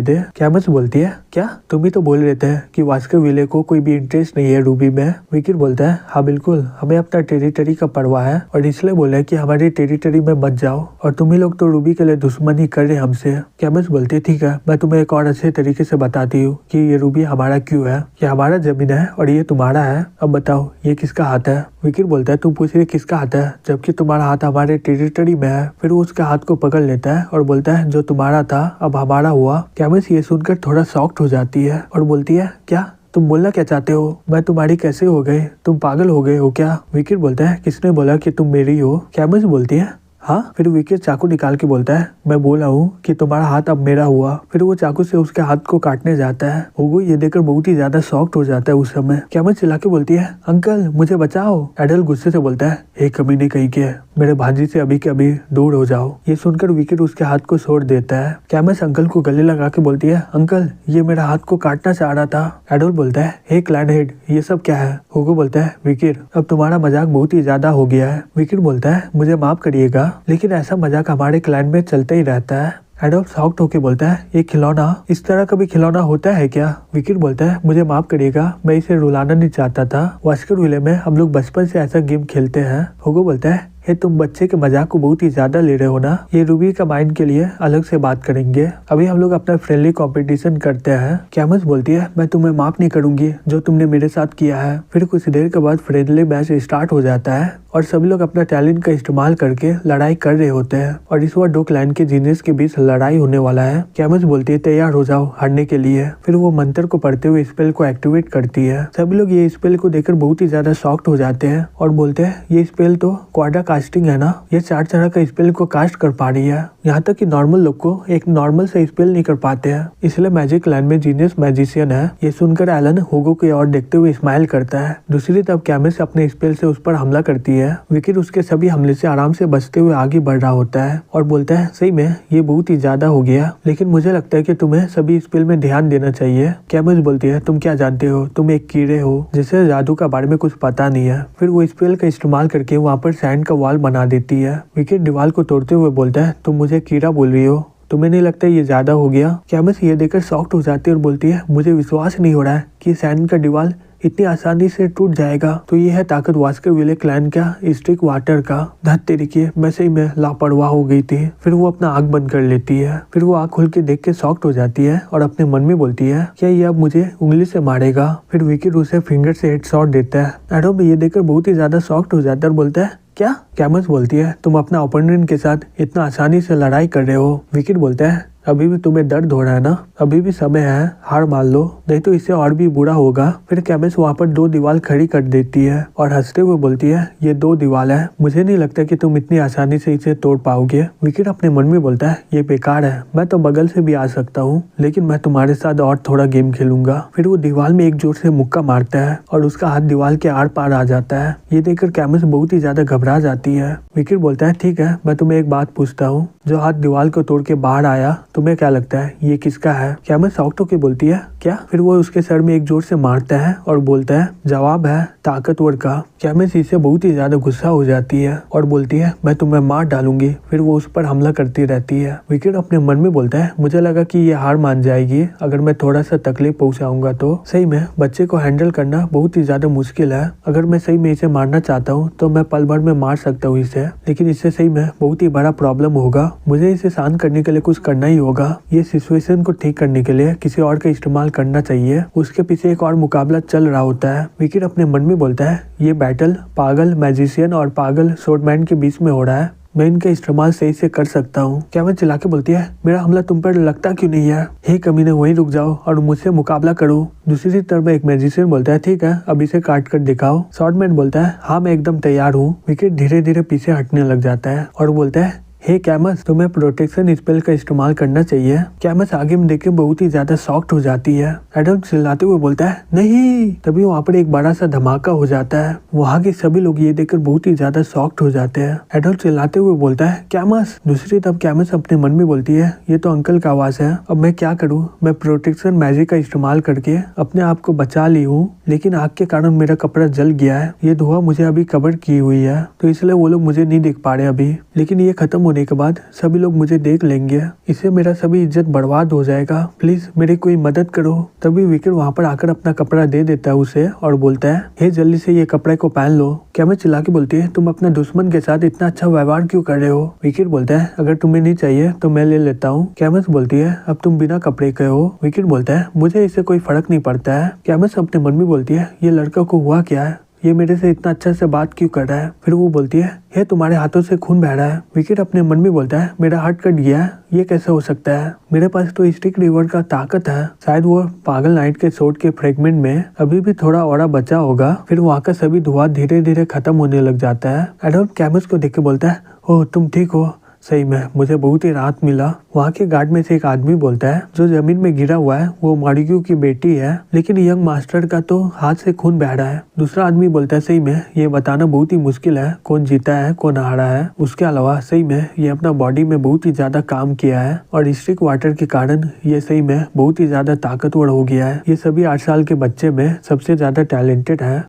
दे। कैमस बोलती है क्या तुम ही तो बोल रहे थे कि वास्कर विले को कोई भी इंटरेस्ट नहीं है रूबी में। विकिर बोलता है हाँ बिल्कुल, हमें अपना टेरिटरी का परवाह है और इसलिए बोला है कि हमारी टेरिटरी में मत जाओ और तुम ही लोग तो रूबी के लिए दुश्मनी कर रहे हमसे। कैमस बोलती है ठीक है, मैं तुम्हें एक और अच्छे तरीके से बताती हूँ कि ये रूबी हमारा क्यों है। ये हमारा जमीन है और ये तुम्हारा है, अब बताओ ये किसका हाथ है। विकिर बोलता है तुम पूछ रहे किसका हाथ है जबकि तुम्हारा हाथ हमारे टेरिटरी में है। फिर वो उसके हाथ को पकड़ लेता है और बोलता है जो तुम्हारा था अब हमारा हुआ। कैमस ये सुनकर थोड़ा शॉक्ड हो जाती है और बोलती है क्या तुम बोलना क्या चाहते हो, मैं तुम्हारी कैसे हो गए, तुम पागल हो गए हो क्या। विकिर बोलता है किसने बोला कि तुम मेरी हो। कैमस बोलती है हाँ। फिर विकिर चाकू निकाल के बोलता है मैं बोला हूँ कि तुम्हारा हाथ अब मेरा हुआ। फिर वो चाकू से उसके हाथ को काटने जाता है। हुगो ये देखकर बहुत ही ज्यादा शॉक्ड हो जाता है उस समय। कैमस चिल्ला के बोलती है अंकल मुझे बचाओ। एडल गुस्से से बोलता है एक कमीने कहीं के, मेरे भांजी से अभी के अभी दूर हो जाओ। ये सुनकर विकिर उसके हाथ को छोड़ देता है। कैमस अंकल को गले लगा के बोलती है अंकल ये मेरा हाथ को काटना चाह रहा था। एडल बोलता है हे क्लैन हेड ये सब क्या है। हुगो बोलता है विकिर अब तुम्हारा मजाक बहुत ही ज्यादा हो गया है। विकिर बोलता है मुझे माफ करिएगा लेकिन ऐसा मजाक हमारे क्लैन में चलता ही रहता है। एडोल्फ शॉक्ड होके बोलता है ये खिलौना, इस तरह का भी खिलौना होता है क्या। विकिर बोलता है मुझे माफ करिएगा, मैं इसे रुलाना नहीं चाहता था। वास्कर विले में हम लोग बचपन से ऐसा गेम खेलते हैं। हुगो बोलता है ये तुम बच्चे के मजाक को बहुत ही ज्यादा ले रहे हो ना, ये रूबी का माइंड के लिए अलग से बात करेंगे, अभी हम लोग अपना फ्रेंडली कंपटीशन करते हैं। कैमस बोलती है मैं तुम्हें माफ नहीं करूंगी जो तुमने मेरे साथ किया है। फिर कुछ देर के बाद फ्रेंडली मैच स्टार्ट हो जाता है और सभी लोग अपना टैलेंट का इस्तेमाल करके लड़ाई कर रहे होते हैं और इस बार दो क्लैन के जीनियस के बीच लड़ाई होने वाला है। कैमस बोलती है तैयार हो जाओ हारने के लिए। फिर वो मंत्र को पढ़ते हुए स्पेल को एक्टिवेट करती है। सभी लोग ये स्पेल को देखकर बहुत ही ज्यादा शॉक्ड हो जाते हैं और बोलते हैं ये स्पेल तो क्वाड्रा कास्टिंग है ना, ये 4 तरह का स्पेल को कास्ट कर पा रही है। यहाँ तक कि नॉर्मल लोग को एक नॉर्मल से स्पेल नहीं कर पाते हैं, इसलिए मैजिक क्लैन में जीनियस मैजिशियन है। ये सुनकर एलन हुगो की ओर देखते हुए स्माइल करता है। दूसरी तरफ कैमस अपने स्पेल से उस पर हमला करती है। विकिर उसके सभी हमले से आराम से बचते हुए आगे बढ़ रहा होता है और बोलता है सही में ये बहुत ही ज्यादा हो गया, लेकिन मुझे लगता है कि तुम्हें सभी स्पेल में ध्यान देना चाहिए। कैमस बोलती है तुम क्या जानते हो, तुम एक कीड़े हो जिसे जादू का बारे में कुछ पता नहीं है। फिर वो स्पेल का इस्तेमाल करके वहाँ पर सैंड का वॉल बना देती है। विकिर दीवार को तोड़ते हुए बोलता है तुम मुझे कीड़ा बोल रही हो, तुम्हें नहीं लगता ये ज्यादा हो गया। कैमस ये देखकर शॉक्ड हो जाती है और बोलती है मुझे विश्वास नहीं हो रहा है कि सैंड का दीवार इतनी आसानी से टूट जाएगा। तो ये है ताकत वास्कर विले क्लैन का स्टिक वाटर का। धत तरीके मैं सही में लापरवाह हो गई थी। फिर वो अपना आंख बंद कर लेती है। फिर वो आंख खोल के देख के शॉक्ड हो जाती है और अपने मन में बोलती है क्या ये अब मुझे उंगली से मारेगा। फिर विकिर उसे फिंगर से हेडशॉट देता है। एडम ये देखकर बहुत ही ज्यादा शॉक्ड हो जाता है और बोलता है क्या। कैमस बोलती है तुम अपना ओपोनेंट के साथ इतना आसानी से लड़ाई कर रहे हो। विकिर बोलता है अभी भी तुम्हें दर्द हो रहा है ना, अभी भी समय है, हार मान लो नहीं तो इससे और भी बुरा होगा। फिर कैमस वहाँ पर 2 दीवार खड़ी कर देती है और हंसते हुए बोलती है ये 2 दीवार है, मुझे नहीं लगता कि तुम इतनी आसानी से इसे तोड़ पाओगे। विकिर अपने मन में बोलता है ये बेकार है, मैं तो बगल से भी आ सकता हूँ लेकिन मैं तुम्हारे साथ और थोड़ा गेम खेलूंगा। फिर वो दीवार में एक जोर से मुक्का मारता है और उसका हाथ दीवार के आर पार आ जाता है। ये देखकर कैमस बहुत ही ज्यादा घबरा जाती है। विकिर बोलता है ठीक है, मैं तुम्हें एक बात पूछता हूँ, जो हाथ दीवार को तोड़ के बाहर आया तुम्हें क्या लगता है ये किसका है। कैमस शॉक्ड होकर बोलती है क्या। फिर वो उसके सर में एक जोर से मारता है और बोलता है जवाब है ताकतवर का। कैमस इससे बहुत ही ज्यादा गुस्सा हो जाती है और बोलती है मैं तुम्हें मार डालूंगी। फिर वो उस पर हमला करती रहती है। विकेट अपने मन में बोलता है मुझे लगा कि ये हार मान जाएगी अगर मैं थोड़ा सा तकलीफ पहुंचाऊंगा तो। सही में बच्चे को हैंडल करना बहुत ही ज्यादा मुश्किल है। अगर मैं सही में इसे मारना चाहता हूँ तो मैं पल भर में मार सकता हूँ इसे, लेकिन इससे सही में बहुत ही बड़ा प्रॉब्लम होगा। मुझे इसे शांत करने के लिए कुछ करना ही होगा। ये सिचुएशन को ठीक करने के लिए किसी और का इस्तेमाल करना चाहिए। उसके पीछे एक और मुकाबला चल रहा होता है। विकेट अपने मन में बोलता है ये बैटल पागल मैजिशियन और पागल स्वॉर्डमैन के बीच में हो रहा है, मैं इनका इस्तेमाल सही से कर सकता हूँ। कैमस चिल्ला के बोलती है मेरा हमला तुम पर लगता क्यों नहीं है। हे कमीने वहीं रुक जाओ और मुझसे मुकाबला करो। दूसरी तरफ एक मैजिशियन बोलता है ठीक है अब इसे काट कर दिखाओ। स्वॉर्डमैन बोलता है हाँ मैं एकदम तैयार हूँ। विकेट धीरे धीरे पीछे हटने लग जाता है और बोलता है हे कैमस तुम्हें प्रोटेक्शन स्पेल का इस्तेमाल करना चाहिए। कैमस आगे में देख के बहुत ही ज्यादा शॉक्ड हो जाती है। एडम चिल्लाते हुए बोलता है नहीं। तभी वहाँ पर एक बड़ा सा धमाका हो जाता है। वहाँ के सभी लोग ये देखकर बहुत ही ज्यादा शॉक्ड हो जाते हैं। एडम चिल्लाते हुए बोलता है कैमस। दूसरी तरफ कैमस अपने मन में बोलती है ये तो अंकल का आवाज है, अब मैं क्या करूँ। मैं प्रोटेक्शन मैजिक का इस्तेमाल करके अपने आप को बचा ली हूँ, लेकिन आग के कारण मेरा कपड़ा जल गया है। ये धुआं मुझे अभी कवर की हुई है तो इसलिए वो लोग मुझे नहीं देख पा रहे अभी, लेकिन ये खत्म होने के बाद सभी लोग मुझे देख लेंगे, इससे मेरा सभी इज्जत बर्बाद हो जाएगा, प्लीज मेरी कोई मदद करो। तभी विकेट वहाँ पर आकर अपना कपड़ा दे देता है उसे और बोलता है, हे जल्दी से ये कपड़े को पहन लो। कैमस चिल्ला के बोलती है, तुम अपने दुश्मन के साथ इतना अच्छा व्यवहार क्यों कर रहे हो? विकेट बोलता है, अगर तुम्हें नहीं चाहिए तो मैं ले लेता हूँ। कैमस बोलती है, अब तुम बिना कपड़े के हो। विकेट बोलता है, मुझे इससे कोई फर्क नहीं पड़ता है। कैमस अपने मन में बोलती है, ये लड़का को हुआ क्या है, ये मेरे से इतना अच्छा से बात क्यों कर रहा है? फिर वो बोलती है, ये तुम्हारे हाथों से खून बह रहा है। विकेट अपने मन में बोलता है, मेरा हाथ कट गया है, ये कैसे हो सकता है? मेरे पास तो स्टिक रिवर का ताकत है, शायद वो पागल नाइट के शॉट के फ्रेगमेंट में अभी भी थोड़ा और बचा होगा। फिर वहाँ का सभी धुआं धीरे धीरे खत्म होने लग जाता है। एडोल्फ कैमस को देख के बोलता है, ओह तुम ठीक हो? सही में मुझे बहुत ही राहत मिला। वहाँ के गार्ड में से एक आदमी बोलता है, जो जमीन में गिरा हुआ है वो मारियो की बेटी है, लेकिन यंग मास्टर का तो हाथ से खून बह रहा है। दूसरा आदमी बोलता है, सही में ये बताना बहुत ही मुश्किल है कौन जीता है कौन हारा है। उसके अलावा सही में ये अपना बॉडी में बहुत ही ज्यादा काम किया है और स्टिक वाटर के कारण ये सही में बहुत ही ज्यादा ताकतवर हो गया है। ये सभी 8 साल के बच्चे में सबसे ज्यादा टैलेंटेड है।